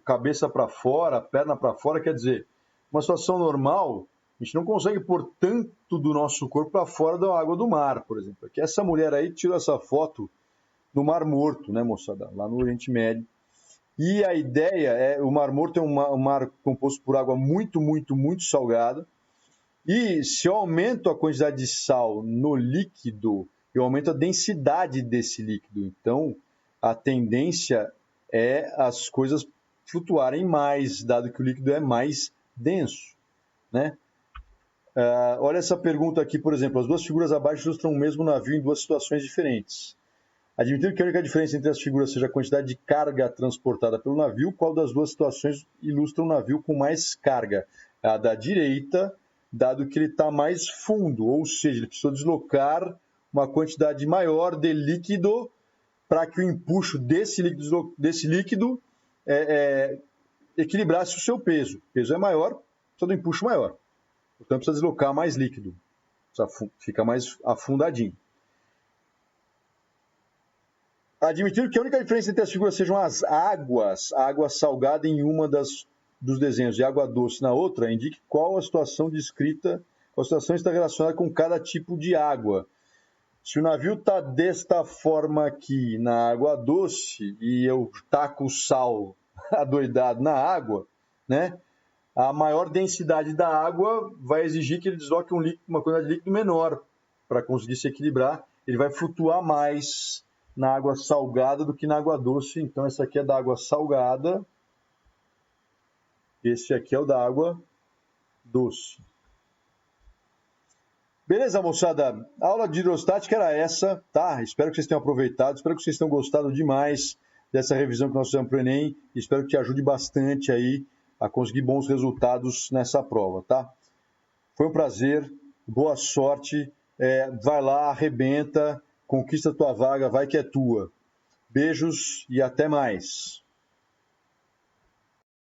Speaker 1: cabeça para fora, perna para fora. Quer dizer, uma situação normal, a gente não consegue pôr tanto do nosso corpo para fora da água do mar, por exemplo. Aqui essa mulher aí tirou essa foto no Mar Morto, né, moçada? Lá no Oriente Médio. E a ideia o Mar Morto é um mar composto por água muito, muito, muito salgada. E se eu aumento a quantidade de sal no líquido, eu aumento a densidade desse líquido. Então, a tendência é as coisas flutuarem mais, dado que o líquido é mais denso, né? Olha essa pergunta aqui, por exemplo. As duas figuras abaixo ilustram o mesmo navio em duas situações diferentes. Admitindo que a única diferença entre as figuras seja a quantidade de carga transportada pelo navio, qual das duas situações ilustra um navio com mais carga? A da direita, dado que ele está mais fundo, ou seja, ele precisou deslocar uma quantidade maior de líquido para que o empuxo desse líquido equilibrasse o seu peso. O peso é maior, precisa do empuxo maior. Portanto, precisa deslocar mais líquido. Fica mais afundadinho. Admitindo que a única diferença entre as figuras sejam as águas, a água salgada em uma dos desenhos e água doce na outra, indique qual a situação descrita, qual a situação está relacionada com cada tipo de água. Se o navio está desta forma aqui na água doce e eu taco o sal adoidado na água, né? A maior densidade da água vai exigir que ele desloque uma quantidade de líquido menor para conseguir se equilibrar. Ele vai flutuar mais na água salgada do que na água doce. Então, essa aqui é da água salgada. Esse aqui é o da água doce. Beleza, moçada? A aula de hidrostática era essa, tá? Espero que vocês tenham aproveitado, espero que vocês tenham gostado demais dessa revisão que nós fizemos para o Enem. Espero que te ajude bastante aí a conseguir bons resultados nessa prova, tá? Foi um prazer, boa sorte, vai lá, arrebenta, conquista a tua vaga, vai que é tua. Beijos e até mais.